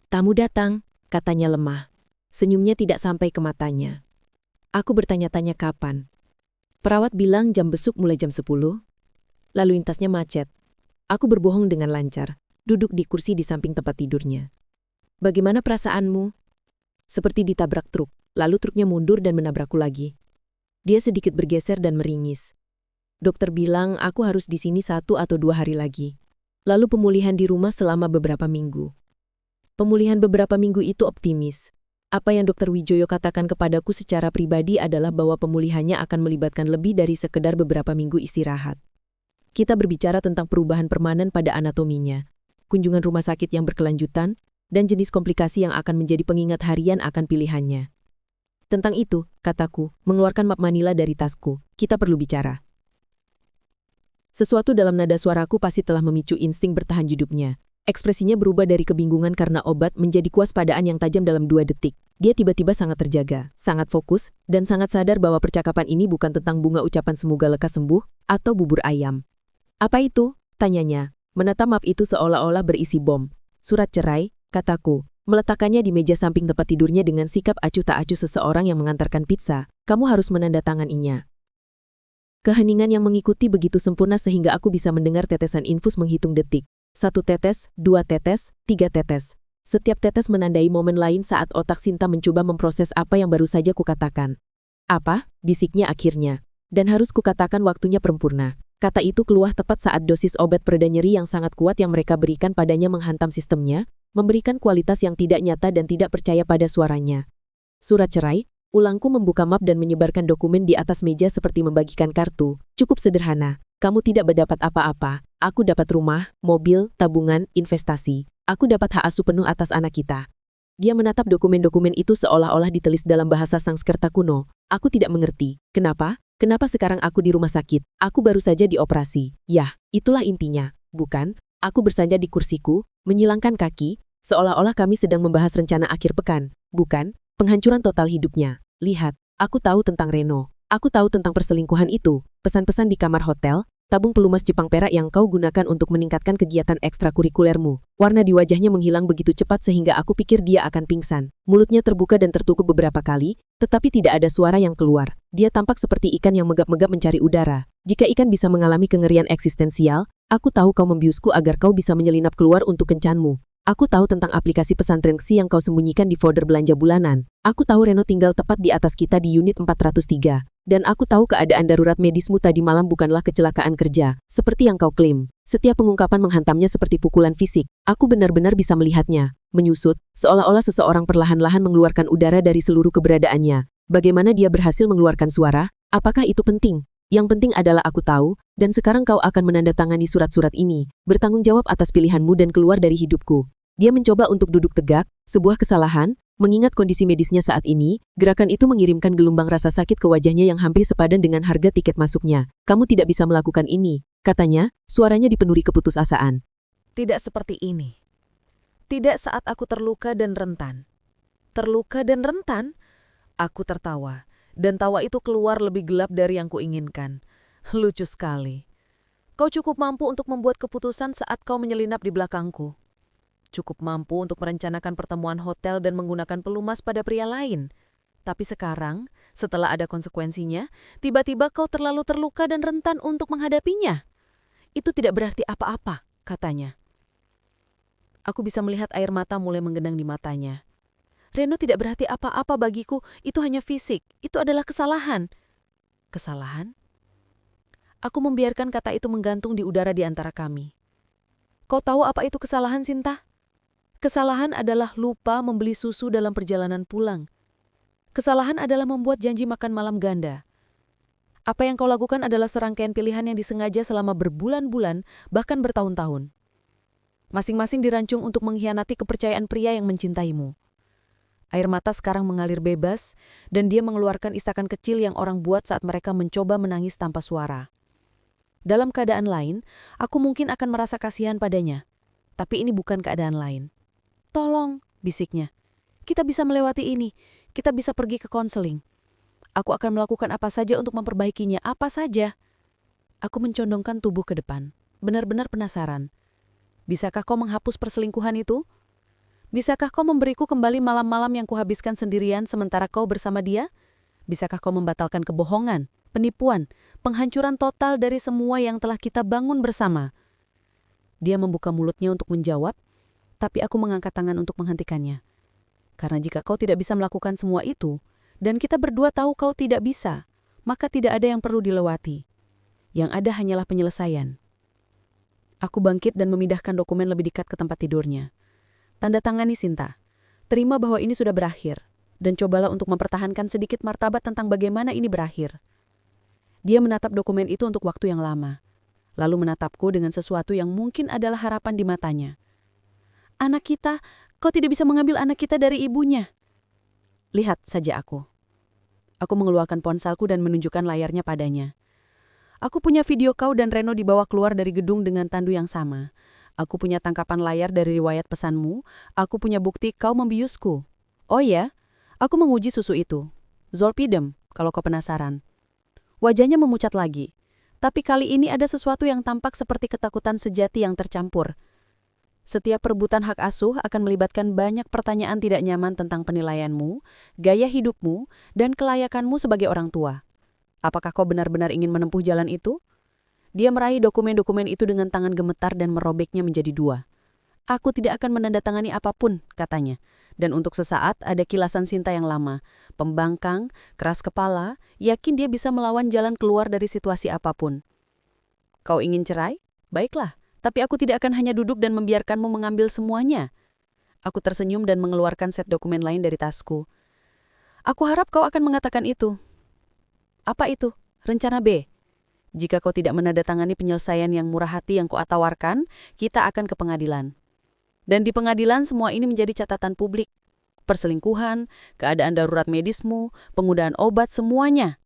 Tamu datang, katanya lemah. Senyumnya tidak sampai ke matanya. Aku bertanya-tanya kapan. Perawat bilang jam besuk mulai jam 10. Lalu lintasnya macet. Aku berbohong dengan lancar, duduk di kursi di samping tempat tidurnya. Bagaimana perasaanmu? Seperti ditabrak truk, lalu truknya mundur dan menabrakku lagi. Dia sedikit bergeser dan meringis. Dokter bilang aku harus di sini 1 atau 2 hari lagi. Lalu pemulihan di rumah selama beberapa minggu. Pemulihan beberapa minggu itu optimis. Apa yang Dr. Wijoyo katakan kepadaku secara pribadi adalah bahwa pemulihannya akan melibatkan lebih dari sekedar beberapa minggu istirahat. Kita berbicara tentang perubahan permanen pada anatominya, kunjungan rumah sakit yang berkelanjutan, dan jenis komplikasi yang akan menjadi pengingat harian akan pilihannya. Tentang itu, kataku, mengeluarkan map Manila dari tasku, kita perlu bicara. Sesuatu dalam nada suaraku pasti telah memicu insting bertahan hidupnya. Ekspresinya berubah dari kebingungan karena obat menjadi kewaspadaan yang tajam dalam 2 detik. Dia tiba-tiba sangat terjaga, sangat fokus, dan sangat sadar bahwa percakapan ini bukan tentang bunga ucapan semoga lekas sembuh atau bubur ayam. Apa itu? Tanyanya, menatap map itu seolah-olah berisi bom. Surat cerai, kataku, meletakkannya di meja samping tempat tidurnya dengan sikap acuh tak acuh seseorang yang mengantarkan pizza. Kamu harus menandatanganinya. Keheningan yang mengikuti begitu sempurna sehingga aku bisa mendengar tetesan infus menghitung detik. 1 tetes, 2 tetes, 3 tetes. Setiap tetes menandai momen lain saat otak Sinta mencoba memproses apa yang baru saja kukatakan. Apa? Bisiknya akhirnya. Dan harus kukatakan waktunya perempurna. Kata itu keluar tepat saat dosis obat pereda nyeri yang sangat kuat yang mereka berikan padanya menghantam sistemnya, memberikan kualitas yang tidak nyata dan tidak percaya pada suaranya. Surat cerai, ulangku membuka map dan menyebarkan dokumen di atas meja seperti membagikan kartu. Cukup sederhana. Kamu tidak mendapat apa-apa. Aku dapat rumah, mobil, tabungan, investasi. Aku dapat hak asuh penuh atas anak kita. Dia menatap dokumen-dokumen itu seolah-olah ditulis dalam bahasa Sanskerta kuno. Aku tidak mengerti. Kenapa? Kenapa sekarang aku di rumah sakit? Aku baru saja dioperasi. Yah, itulah intinya. Bukan? Aku bersandar di kursiku, menyilangkan kaki, seolah-olah kami sedang membahas rencana akhir pekan. Bukan? Penghancuran total hidupnya. Lihat, aku tahu tentang Reno. Aku tahu tentang perselingkuhan itu. Pesan-pesan di kamar hotel, tabung pelumas Jepang perak yang kau gunakan untuk meningkatkan kegiatan ekstrakurikulermu. Warna di wajahnya menghilang begitu cepat sehingga aku pikir dia akan pingsan. Mulutnya terbuka dan tertutup beberapa kali, tetapi tidak ada suara yang keluar. Dia tampak seperti ikan yang megap-megap mencari udara. Jika ikan bisa mengalami kengerian eksistensial, aku tahu kau membiusku agar kau bisa menyelinap keluar untuk kencanmu. Aku tahu tentang aplikasi pesantren Xi yang kau sembunyikan di folder belanja bulanan. Aku tahu Reno tinggal tepat di atas kita di unit 403. Dan aku tahu keadaan darurat medismu tadi malam bukanlah kecelakaan kerja, seperti yang kau klaim. Setiap pengungkapan menghantamnya seperti pukulan fisik. Aku benar-benar bisa melihatnya. Menyusut, seolah-olah seseorang perlahan-lahan mengeluarkan udara dari seluruh keberadaannya. Bagaimana dia berhasil mengeluarkan suara? Apakah itu penting? Yang penting adalah aku tahu, dan sekarang kau akan menandatangani surat-surat ini, bertanggung jawab atas pilihanmu dan keluar dari hidupku. Dia mencoba untuk duduk tegak, sebuah kesalahan. Mengingat kondisi medisnya saat ini, gerakan itu mengirimkan gelombang rasa sakit ke wajahnya yang hampir sepadan dengan harga tiket masuknya. Kamu tidak bisa melakukan ini, katanya, suaranya dipenuhi keputusasaan. Tidak seperti ini. Tidak saat aku terluka dan rentan. Terluka dan rentan? Aku tertawa, dan tawa itu keluar lebih gelap dari yang kuinginkan. Lucu sekali. Kau cukup mampu untuk membuat keputusan saat kau menyelinap di belakangku. Cukup mampu untuk merencanakan pertemuan hotel dan menggunakan pelumas pada pria lain. Tapi sekarang, setelah ada konsekuensinya, tiba-tiba kau terlalu terluka dan rentan untuk menghadapinya. Itu tidak berarti apa-apa, katanya. Aku bisa melihat air mata mulai menggenang di matanya. Reno tidak berarti apa-apa bagiku, itu hanya fisik, itu adalah kesalahan. Kesalahan? Aku membiarkan kata itu menggantung di udara di antara kami. Kau tahu apa itu kesalahan, Sinta? Kesalahan adalah lupa membeli susu dalam perjalanan pulang. Kesalahan adalah membuat janji makan malam ganda. Apa yang kau lakukan adalah serangkaian pilihan yang disengaja selama berbulan-bulan, bahkan bertahun-tahun. Masing-masing dirancung untuk mengkhianati kepercayaan pria yang mencintaimu. Air mata sekarang mengalir bebas, dan dia mengeluarkan isakan kecil yang orang buat saat mereka mencoba menangis tanpa suara. Dalam keadaan lain, aku mungkin akan merasa kasihan padanya. Tapi ini bukan keadaan lain. Tolong, bisiknya. Kita bisa melewati ini. Kita bisa pergi ke konseling. Aku akan melakukan apa saja untuk memperbaikinya, apa saja. Aku mencondongkan tubuh ke depan. Benar-benar penasaran. Bisakah kau menghapus perselingkuhan itu? Bisakah kau memberiku kembali malam-malam yang kuhabiskan sendirian sementara kau bersama dia? Bisakah kau membatalkan kebohongan, penipuan, penghancuran total dari semua yang telah kita bangun bersama? Dia membuka mulutnya untuk menjawab, tapi aku mengangkat tangan untuk menghentikannya. Karena jika kau tidak bisa melakukan semua itu, dan kita berdua tahu kau tidak bisa, maka tidak ada yang perlu dilewati. Yang ada hanyalah penyelesaian. Aku bangkit dan memindahkan dokumen lebih dekat ke tempat tidurnya. Tanda tangani Sinta. Terima bahwa ini sudah berakhir, dan cobalah untuk mempertahankan sedikit martabat tentang bagaimana ini berakhir. Dia menatap dokumen itu untuk waktu yang lama, lalu menatapku dengan sesuatu yang mungkin adalah harapan di matanya. Anak kita, kau tidak bisa mengambil anak kita dari ibunya. Lihat saja aku. Aku mengeluarkan ponselku dan menunjukkan layarnya padanya. Aku punya video kau dan Reno dibawa keluar dari gedung dengan tandu yang sama. Aku punya tangkapan layar dari riwayat pesanmu. Aku punya bukti kau membiusku. Oh ya, aku menguji susu itu. Zolpidem, kalau kau penasaran. Wajahnya memucat lagi. Tapi kali ini ada sesuatu yang tampak seperti ketakutan sejati yang tercampur. Setiap perebutan hak asuh akan melibatkan banyak pertanyaan tidak nyaman tentang penilaianmu, gaya hidupmu, dan kelayakanmu sebagai orang tua. Apakah kau benar-benar ingin menempuh jalan itu? Dia meraih dokumen-dokumen itu dengan tangan gemetar dan merobeknya menjadi dua. Aku tidak akan menandatangani apapun, katanya. Dan untuk sesaat ada kilasan Sinta yang lama, pembangkang, keras kepala, yakin dia bisa melawan jalan keluar dari situasi apapun. Kau ingin cerai? Baiklah, tapi aku tidak akan hanya duduk dan membiarkanmu mengambil semuanya. Aku tersenyum dan mengeluarkan set dokumen lain dari tasku. Aku harap kau akan mengatakan itu. Apa itu? Rencana B. Jika kau tidak menandatangani penyelesaian yang murah hati yang tawarkan, kita akan ke pengadilan. Dan di pengadilan semua ini menjadi catatan publik. Perselingkuhan, keadaan darurat medismu, penggunaan obat, semuanya.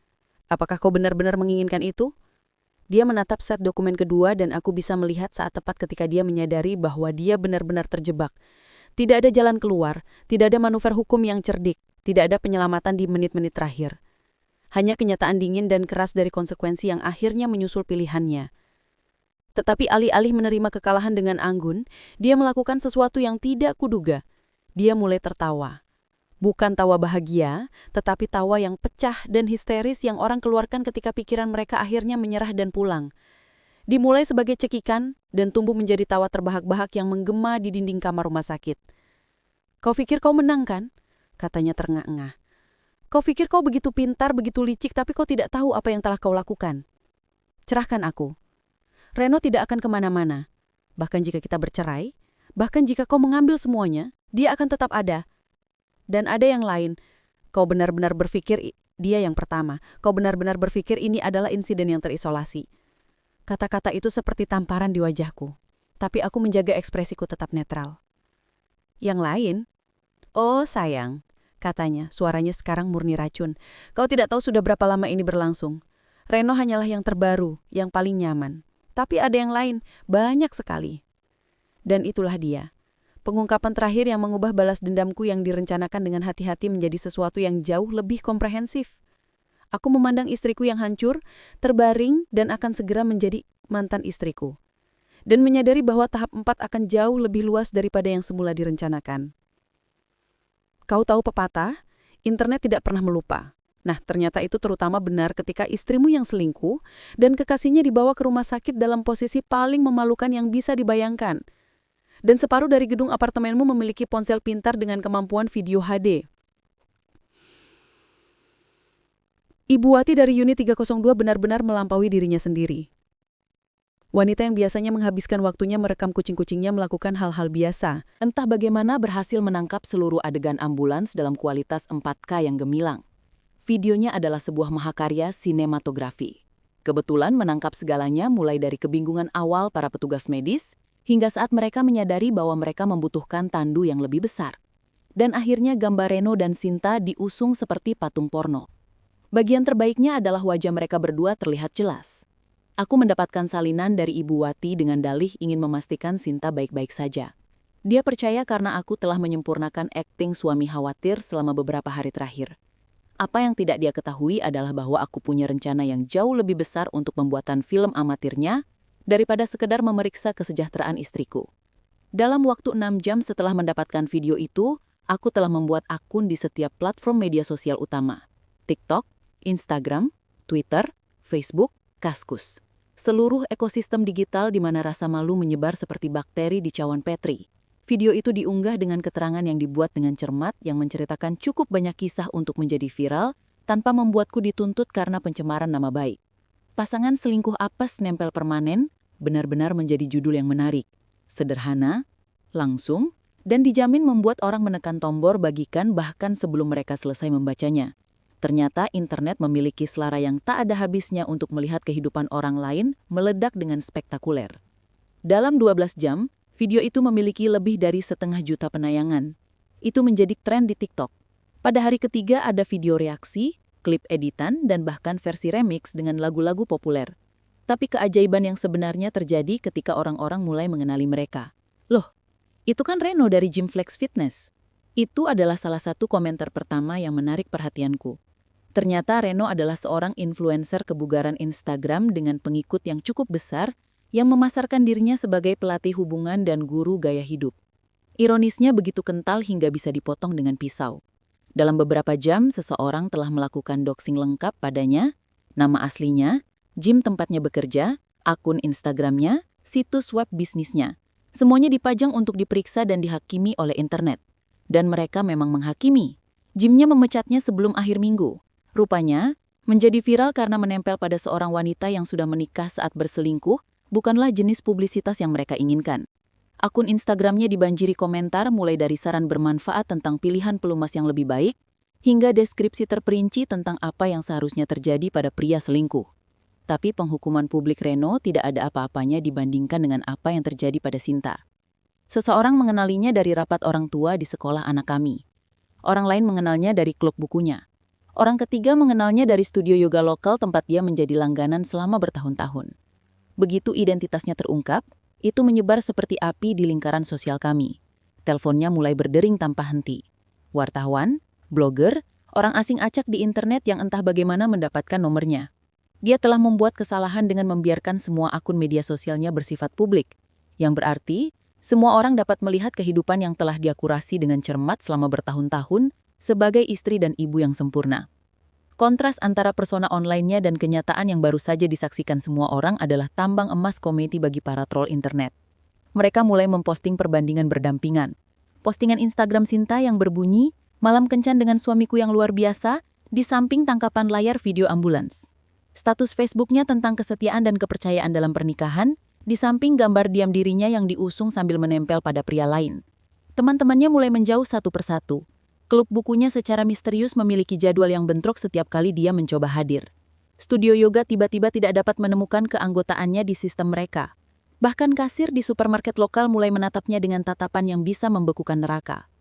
Apakah kau benar-benar menginginkan itu? Dia menatap set dokumen kedua dan aku bisa melihat saat tepat ketika dia menyadari bahwa dia benar-benar terjebak. Tidak ada jalan keluar, tidak ada manuver hukum yang cerdik, tidak ada penyelamatan di menit-menit terakhir. Hanya kenyataan dingin dan keras dari konsekuensi yang akhirnya menyusul pilihannya. Tetapi alih-alih menerima kekalahan dengan anggun, dia melakukan sesuatu yang tidak kuduga. Dia mulai tertawa. Bukan tawa bahagia, tetapi tawa yang pecah dan histeris yang orang keluarkan ketika pikiran mereka akhirnya menyerah dan pulang. Dimulai sebagai cekikan dan tumbuh menjadi tawa terbahak-bahak yang menggema di dinding kamar rumah sakit. Kau pikir kau menang kan? Katanya terengah-engah. Kau pikir kau begitu pintar, begitu licik, tapi kau tidak tahu apa yang telah kau lakukan. Cerahkan aku. Reno tidak akan kemana-mana. Bahkan jika kita bercerai, bahkan jika kau mengambil semuanya, dia akan tetap ada. Dan ada yang lain. Kau benar-benar berpikir, dia yang pertama, kau benar-benar berpikir ini adalah insiden yang terisolasi. Kata-kata itu seperti tamparan di wajahku. Tapi aku menjaga ekspresiku tetap netral. Yang lain? Oh sayang. Katanya, suaranya sekarang murni racun. Kau tidak tahu sudah berapa lama ini berlangsung. Reno hanyalah yang terbaru, yang paling nyaman. Tapi ada yang lain, banyak sekali. Dan itulah dia. Pengungkapan terakhir yang mengubah balas dendamku yang direncanakan dengan hati-hati menjadi sesuatu yang jauh lebih komprehensif. Aku memandang istriku yang hancur, terbaring, dan akan segera menjadi mantan istriku. Dan menyadari bahwa tahap 4 akan jauh lebih luas daripada yang semula direncanakan. Kau tahu pepatah, internet tidak pernah melupa. Nah, ternyata itu terutama benar ketika istrimu yang selingkuh dan kekasihnya dibawa ke rumah sakit dalam posisi paling memalukan yang bisa dibayangkan. Dan separuh dari gedung apartemenmu memiliki ponsel pintar dengan kemampuan video HD. Ibu Wati dari unit 302 benar-benar melampaui dirinya sendiri. Wanita yang biasanya menghabiskan waktunya merekam kucing-kucingnya melakukan hal-hal biasa. Entah bagaimana berhasil menangkap seluruh adegan ambulans dalam kualitas 4K yang gemilang. Videonya adalah sebuah mahakarya sinematografi. Kebetulan menangkap segalanya mulai dari kebingungan awal para petugas medis, hingga saat mereka menyadari bahwa mereka membutuhkan tandu yang lebih besar. Dan akhirnya gambar Reno dan Sinta diusung seperti patung porno. Bagian terbaiknya adalah wajah mereka berdua terlihat jelas. Aku mendapatkan salinan dari Ibu Wati dengan dalih ingin memastikan Sinta baik-baik saja. Dia percaya karena aku telah menyempurnakan akting suami khawatir selama beberapa hari terakhir. Apa yang tidak dia ketahui adalah bahwa aku punya rencana yang jauh lebih besar untuk pembuatan film amatirnya daripada sekedar memeriksa kesejahteraan istriku. Dalam waktu 6 jam setelah mendapatkan video itu, aku telah membuat akun di setiap platform media sosial utama. TikTok, Instagram, Twitter, Facebook, Kaskus. Seluruh ekosistem digital di mana rasa malu menyebar seperti bakteri di cawan Petri. Video itu diunggah dengan keterangan yang dibuat dengan cermat yang menceritakan cukup banyak kisah untuk menjadi viral tanpa membuatku dituntut karena pencemaran nama baik. Pasangan selingkuh apes nempel permanen benar-benar menjadi judul yang menarik. Sederhana, langsung, dan dijamin membuat orang menekan tombol bagikan bahkan sebelum mereka selesai membacanya. Ternyata internet memiliki selera yang tak ada habisnya untuk melihat kehidupan orang lain meledak dengan spektakuler. Dalam 12 jam, video itu memiliki lebih dari 500 juta penayangan. Itu menjadi tren di TikTok. Pada hari ketiga ada video reaksi, klip editan, dan bahkan versi remix dengan lagu-lagu populer. Tapi keajaiban yang sebenarnya terjadi ketika orang-orang mulai mengenali mereka. Loh, itu kan Reno dari Gym Flex Fitness. Itu adalah salah satu komentar pertama yang menarik perhatianku. Ternyata Reno adalah seorang influencer kebugaran Instagram dengan pengikut yang cukup besar yang memasarkan dirinya sebagai pelatih hubungan dan guru gaya hidup. Ironisnya begitu kental hingga bisa dipotong dengan pisau. Dalam beberapa jam, seseorang telah melakukan doxing lengkap padanya, nama aslinya, gym tempatnya bekerja, akun Instagramnya, situs web bisnisnya. Semuanya dipajang untuk diperiksa dan dihakimi oleh internet. Dan mereka memang menghakimi. Gymnya memecatnya sebelum akhir minggu. Rupanya, menjadi viral karena menempel pada seorang wanita yang sudah menikah saat berselingkuh, bukanlah jenis publisitas yang mereka inginkan. Akun Instagramnya dibanjiri komentar mulai dari saran bermanfaat tentang pilihan pelumas yang lebih baik, hingga deskripsi terperinci tentang apa yang seharusnya terjadi pada pria selingkuh. Tapi penghukuman publik Reno tidak ada apa-apanya dibandingkan dengan apa yang terjadi pada Sinta. Seseorang mengenalinya dari rapat orang tua di sekolah anak kami. Orang lain mengenalnya dari klub bukunya. Orang ketiga mengenalnya dari studio yoga lokal tempat dia menjadi langganan selama bertahun-tahun. Begitu identitasnya terungkap, itu menyebar seperti api di lingkaran sosial kami. Teleponnya mulai berdering tanpa henti. Wartawan, blogger, orang asing acak di internet yang entah bagaimana mendapatkan nomornya. Dia telah membuat kesalahan dengan membiarkan semua akun media sosialnya bersifat publik, yang berarti semua orang dapat melihat kehidupan yang telah dia kurasi dengan cermat selama bertahun-tahun sebagai istri dan ibu yang sempurna. Kontras antara persona online-nya dan kenyataan yang baru saja disaksikan semua orang adalah tambang emas komedi bagi para troll internet. Mereka mulai memposting perbandingan berdampingan. Postingan Instagram Sinta yang berbunyi, "Malam kencan dengan suamiku yang luar biasa," di samping tangkapan layar video ambulans. Status Facebooknya tentang kesetiaan dan kepercayaan dalam pernikahan, di samping gambar diam dirinya yang diusung sambil menempel pada pria lain. Teman-temannya mulai menjauh satu persatu. Klub bukunya secara misterius memiliki jadwal yang bentrok setiap kali dia mencoba hadir. Studio yoga tiba-tiba tidak dapat menemukan keanggotaannya di sistem mereka. Bahkan kasir di supermarket lokal mulai menatapnya dengan tatapan yang bisa membekukan neraka.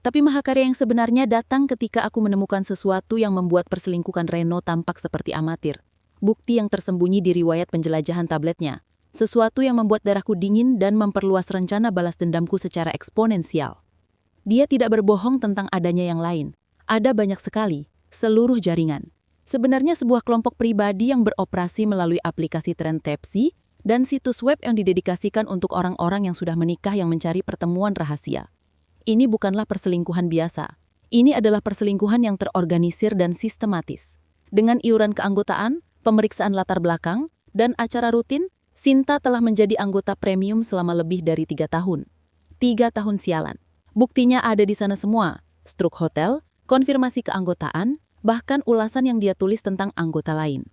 Tapi mahakarya yang sebenarnya datang ketika aku menemukan sesuatu yang membuat perselingkuhan Reno tampak seperti amatir. Bukti yang tersembunyi di riwayat penjelajahan tabletnya. Sesuatu yang membuat darahku dingin dan memperluas rencana balas dendamku secara eksponensial. Dia tidak berbohong tentang adanya yang lain. Ada banyak sekali, seluruh jaringan. Sebenarnya sebuah kelompok pribadi yang beroperasi melalui aplikasi Trentepsi dan situs web yang didedikasikan untuk orang-orang yang sudah menikah yang mencari pertemuan rahasia. Ini bukanlah perselingkuhan biasa. Ini adalah perselingkuhan yang terorganisir dan sistematis. Dengan iuran keanggotaan, pemeriksaan latar belakang, dan acara rutin, Sinta telah menjadi anggota premium selama lebih dari 3 tahun. 3 tahun sialan. Buktinya ada di sana semua, struk hotel, konfirmasi keanggotaan, bahkan ulasan yang dia tulis tentang anggota lain.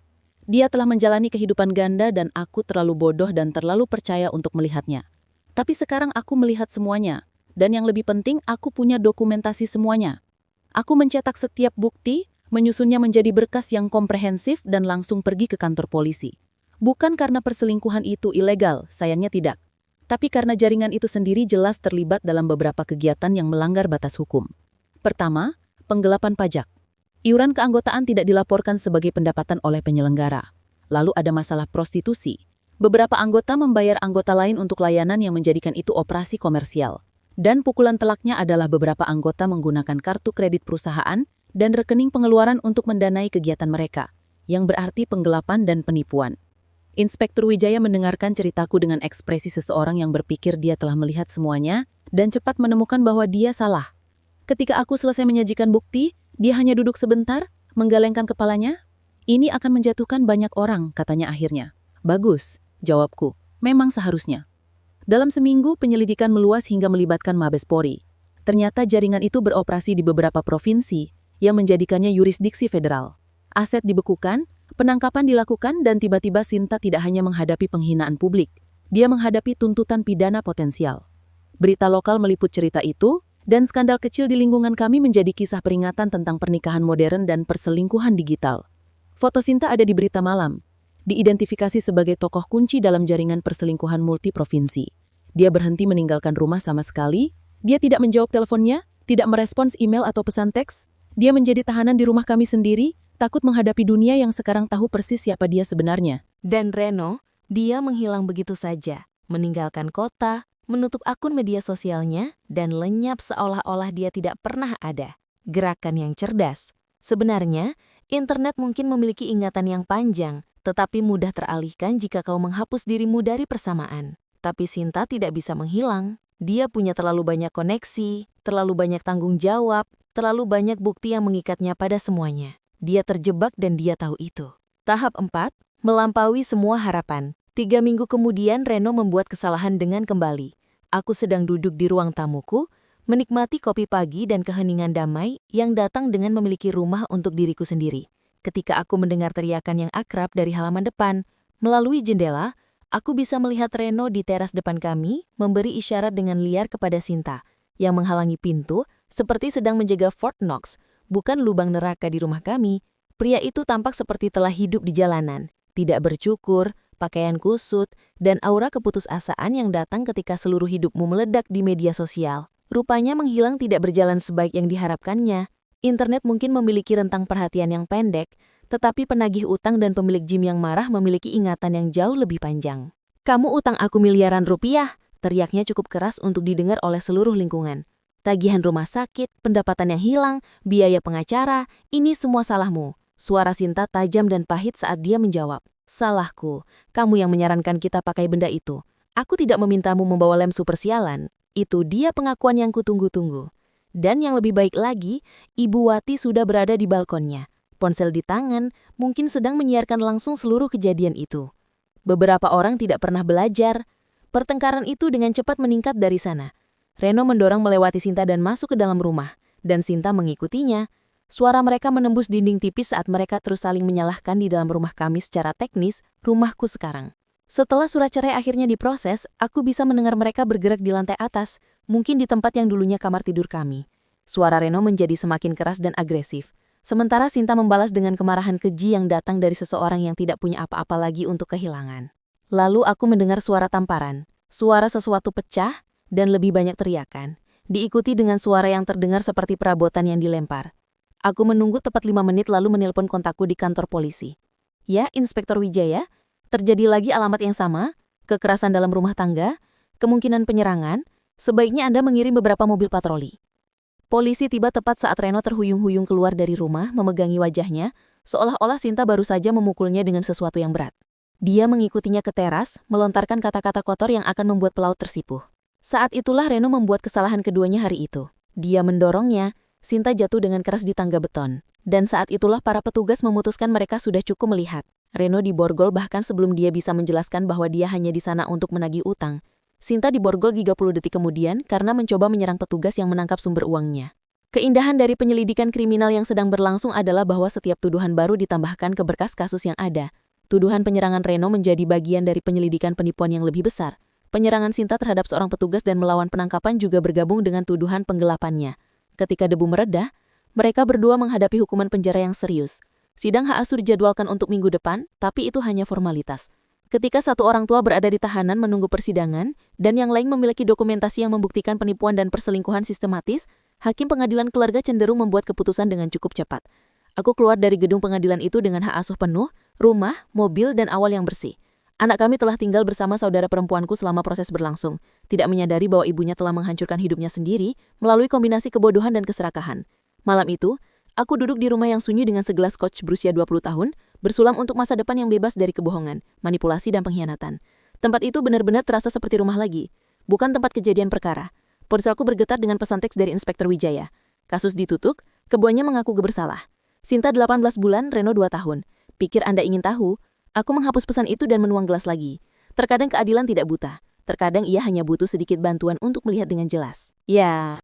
Dia telah menjalani kehidupan ganda dan aku terlalu bodoh dan terlalu percaya untuk melihatnya. Tapi sekarang aku melihat semuanya, dan yang lebih penting aku punya dokumentasi semuanya. Aku mencetak setiap bukti, menyusunnya menjadi berkas yang komprehensif dan langsung pergi ke kantor polisi. Bukan karena perselingkuhan itu ilegal, sayangnya tidak. Tapi karena jaringan itu sendiri jelas terlibat dalam beberapa kegiatan yang melanggar batas hukum. Pertama, penggelapan pajak. Iuran keanggotaan tidak dilaporkan sebagai pendapatan oleh penyelenggara. Lalu ada masalah prostitusi. Beberapa anggota membayar anggota lain untuk layanan yang menjadikan itu operasi komersial. Dan pukulan telaknya adalah beberapa anggota menggunakan kartu kredit perusahaan dan rekening pengeluaran untuk mendanai kegiatan mereka, yang berarti penggelapan dan penipuan. Inspektur Wijaya mendengarkan ceritaku dengan ekspresi seseorang yang berpikir dia telah melihat semuanya dan cepat menemukan bahwa dia salah. Ketika aku selesai menyajikan bukti, dia hanya duduk sebentar, menggelengkan kepalanya. Ini akan menjatuhkan banyak orang, katanya akhirnya. Bagus, jawabku. Memang seharusnya. Dalam seminggu, penyelidikan meluas hingga melibatkan Mabes Polri. Ternyata jaringan itu beroperasi di beberapa provinsi yang menjadikannya yurisdiksi federal. Aset dibekukan, penangkapan dilakukan, dan tiba-tiba Sinta tidak hanya menghadapi penghinaan publik, dia menghadapi tuntutan pidana potensial. Berita lokal meliput cerita itu, dan skandal kecil di lingkungan kami menjadi kisah peringatan tentang pernikahan modern dan perselingkuhan digital. Foto Sinta ada di berita malam, diidentifikasi sebagai tokoh kunci dalam jaringan perselingkuhan multiprovinsi. Dia berhenti meninggalkan rumah sama sekali, dia tidak menjawab teleponnya, tidak merespons email atau pesan teks, dia menjadi tahanan di rumah kami sendiri, takut menghadapi dunia yang sekarang tahu persis siapa dia sebenarnya. Dan Reno, dia menghilang begitu saja, meninggalkan kota, menutup akun media sosialnya, dan lenyap seolah-olah dia tidak pernah ada. Gerakan yang cerdas. Sebenarnya, internet mungkin memiliki ingatan yang panjang, tetapi mudah teralihkan jika kau menghapus dirimu dari persamaan. Tapi Sinta tidak bisa menghilang. Dia punya terlalu banyak koneksi, terlalu banyak tanggung jawab, terlalu banyak bukti yang mengikatnya pada semuanya. Dia terjebak dan dia tahu itu. Tahap 4, melampaui semua harapan. 3 minggu kemudian Reno membuat kesalahan dengan kembali. Aku sedang duduk di ruang tamuku, menikmati kopi pagi dan keheningan damai yang datang dengan memiliki rumah untuk diriku sendiri. Ketika aku mendengar teriakan yang akrab dari halaman depan, melalui jendela, aku bisa melihat Reno di teras depan kami memberi isyarat dengan liar kepada Sinta, yang menghalangi pintu seperti sedang menjaga Fort Knox, bukan lubang neraka di rumah kami. Pria itu tampak seperti telah hidup di jalanan, tidak bercukur, pakaian kusut, dan aura keputusasaan yang datang ketika seluruh hidupmu meledak di media sosial. Rupanya menghilang tidak berjalan sebaik yang diharapkannya. Internet mungkin memiliki rentang perhatian yang pendek, tetapi penagih utang dan pemilik gym yang marah memiliki ingatan yang jauh lebih panjang. "Kamu utang aku miliaran rupiah," teriaknya cukup keras untuk didengar oleh seluruh lingkungan. "Tagihan rumah sakit, pendapatan yang hilang, biaya pengacara, ini semua salahmu." Suara Sinta tajam dan pahit saat dia menjawab. "Salahku, kamu yang menyarankan kita pakai benda itu. Aku tidak memintamu membawa lem super sialan." Itu dia pengakuan yang kutunggu-tunggu. Dan yang lebih baik lagi, Ibu Wati sudah berada di balkonnya. Ponsel di tangan, mungkin sedang menyiarkan langsung seluruh kejadian itu. Beberapa orang tidak pernah belajar. Pertengkaran itu dengan cepat meningkat dari sana. Reno mendorong melewati Sinta dan masuk ke dalam rumah, dan Sinta mengikutinya. Suara mereka menembus dinding tipis saat mereka terus saling menyalahkan di dalam rumah kami secara teknis, rumahku sekarang. Setelah surat cerai akhirnya diproses, aku bisa mendengar mereka bergerak di lantai atas, mungkin di tempat yang dulunya kamar tidur kami. Suara Reno menjadi semakin keras dan agresif. Sementara Sinta membalas dengan kemarahan keji yang datang dari seseorang yang tidak punya apa-apa lagi untuk kehilangan. Lalu aku mendengar suara tamparan, suara sesuatu pecah, dan lebih banyak teriakan, diikuti dengan suara yang terdengar seperti perabotan yang dilempar. Aku menunggu tepat 5 menit lalu menelpon kontakku di kantor polisi. "Ya, Inspektur Wijaya, terjadi lagi alamat yang sama, kekerasan dalam rumah tangga, kemungkinan penyerangan, sebaiknya Anda mengirim beberapa mobil patroli." Polisi tiba tepat saat Reno terhuyung-huyung keluar dari rumah, memegangi wajahnya, seolah-olah Sinta baru saja memukulnya dengan sesuatu yang berat. Dia mengikutinya ke teras, melontarkan kata-kata kotor yang akan membuat pelaut tersipuh. Saat itulah Reno membuat kesalahan keduanya hari itu. Dia mendorongnya, Sinta jatuh dengan keras di tangga beton. Dan saat itulah para petugas memutuskan mereka sudah cukup melihat. Reno diborgol bahkan sebelum dia bisa menjelaskan bahwa dia hanya di sana untuk menagih utang. Sinta diborgol 30 detik kemudian karena mencoba menyerang petugas yang menangkap sumber uangnya. Keindahan dari penyelidikan kriminal yang sedang berlangsung adalah bahwa setiap tuduhan baru ditambahkan ke berkas kasus yang ada. Tuduhan penyerangan Reno menjadi bagian dari penyelidikan penipuan yang lebih besar. Penyerangan Sinta terhadap seorang petugas dan melawan penangkapan juga bergabung dengan tuduhan penggelapannya. Ketika debu meredah, mereka berdua menghadapi hukuman penjara yang serius. Sidang hak asuh dijadwalkan untuk minggu depan, tapi itu hanya formalitas. Ketika satu orang tua berada di tahanan menunggu persidangan, dan yang lain memiliki dokumentasi yang membuktikan penipuan dan perselingkuhan sistematis, Hakim Pengadilan Keluarga cenderung membuat keputusan dengan cukup cepat. Aku keluar dari gedung pengadilan itu dengan hak asuh penuh, rumah, mobil, dan awal yang bersih. Anak kami telah tinggal bersama saudara perempuanku selama proses berlangsung, tidak menyadari bahwa ibunya telah menghancurkan hidupnya sendiri melalui kombinasi kebodohan dan keserakahan. Malam itu, aku duduk di rumah yang sunyi dengan segelas scotch berusia 20 tahun, bersulam untuk masa depan yang bebas dari kebohongan, manipulasi, dan pengkhianatan. Tempat itu benar-benar terasa seperti rumah lagi, bukan tempat kejadian perkara. Ponselku bergetar dengan pesan teks dari Inspektur Wijaya. Kasus ditutup, keduanya mengaku bersalah. Sinta 18 bulan, Reno 2 tahun. Pikir Anda ingin tahu? Aku menghapus pesan itu dan menuang gelas lagi. Terkadang keadilan tidak buta. Terkadang ia hanya butuh sedikit bantuan untuk melihat dengan jelas. Ya,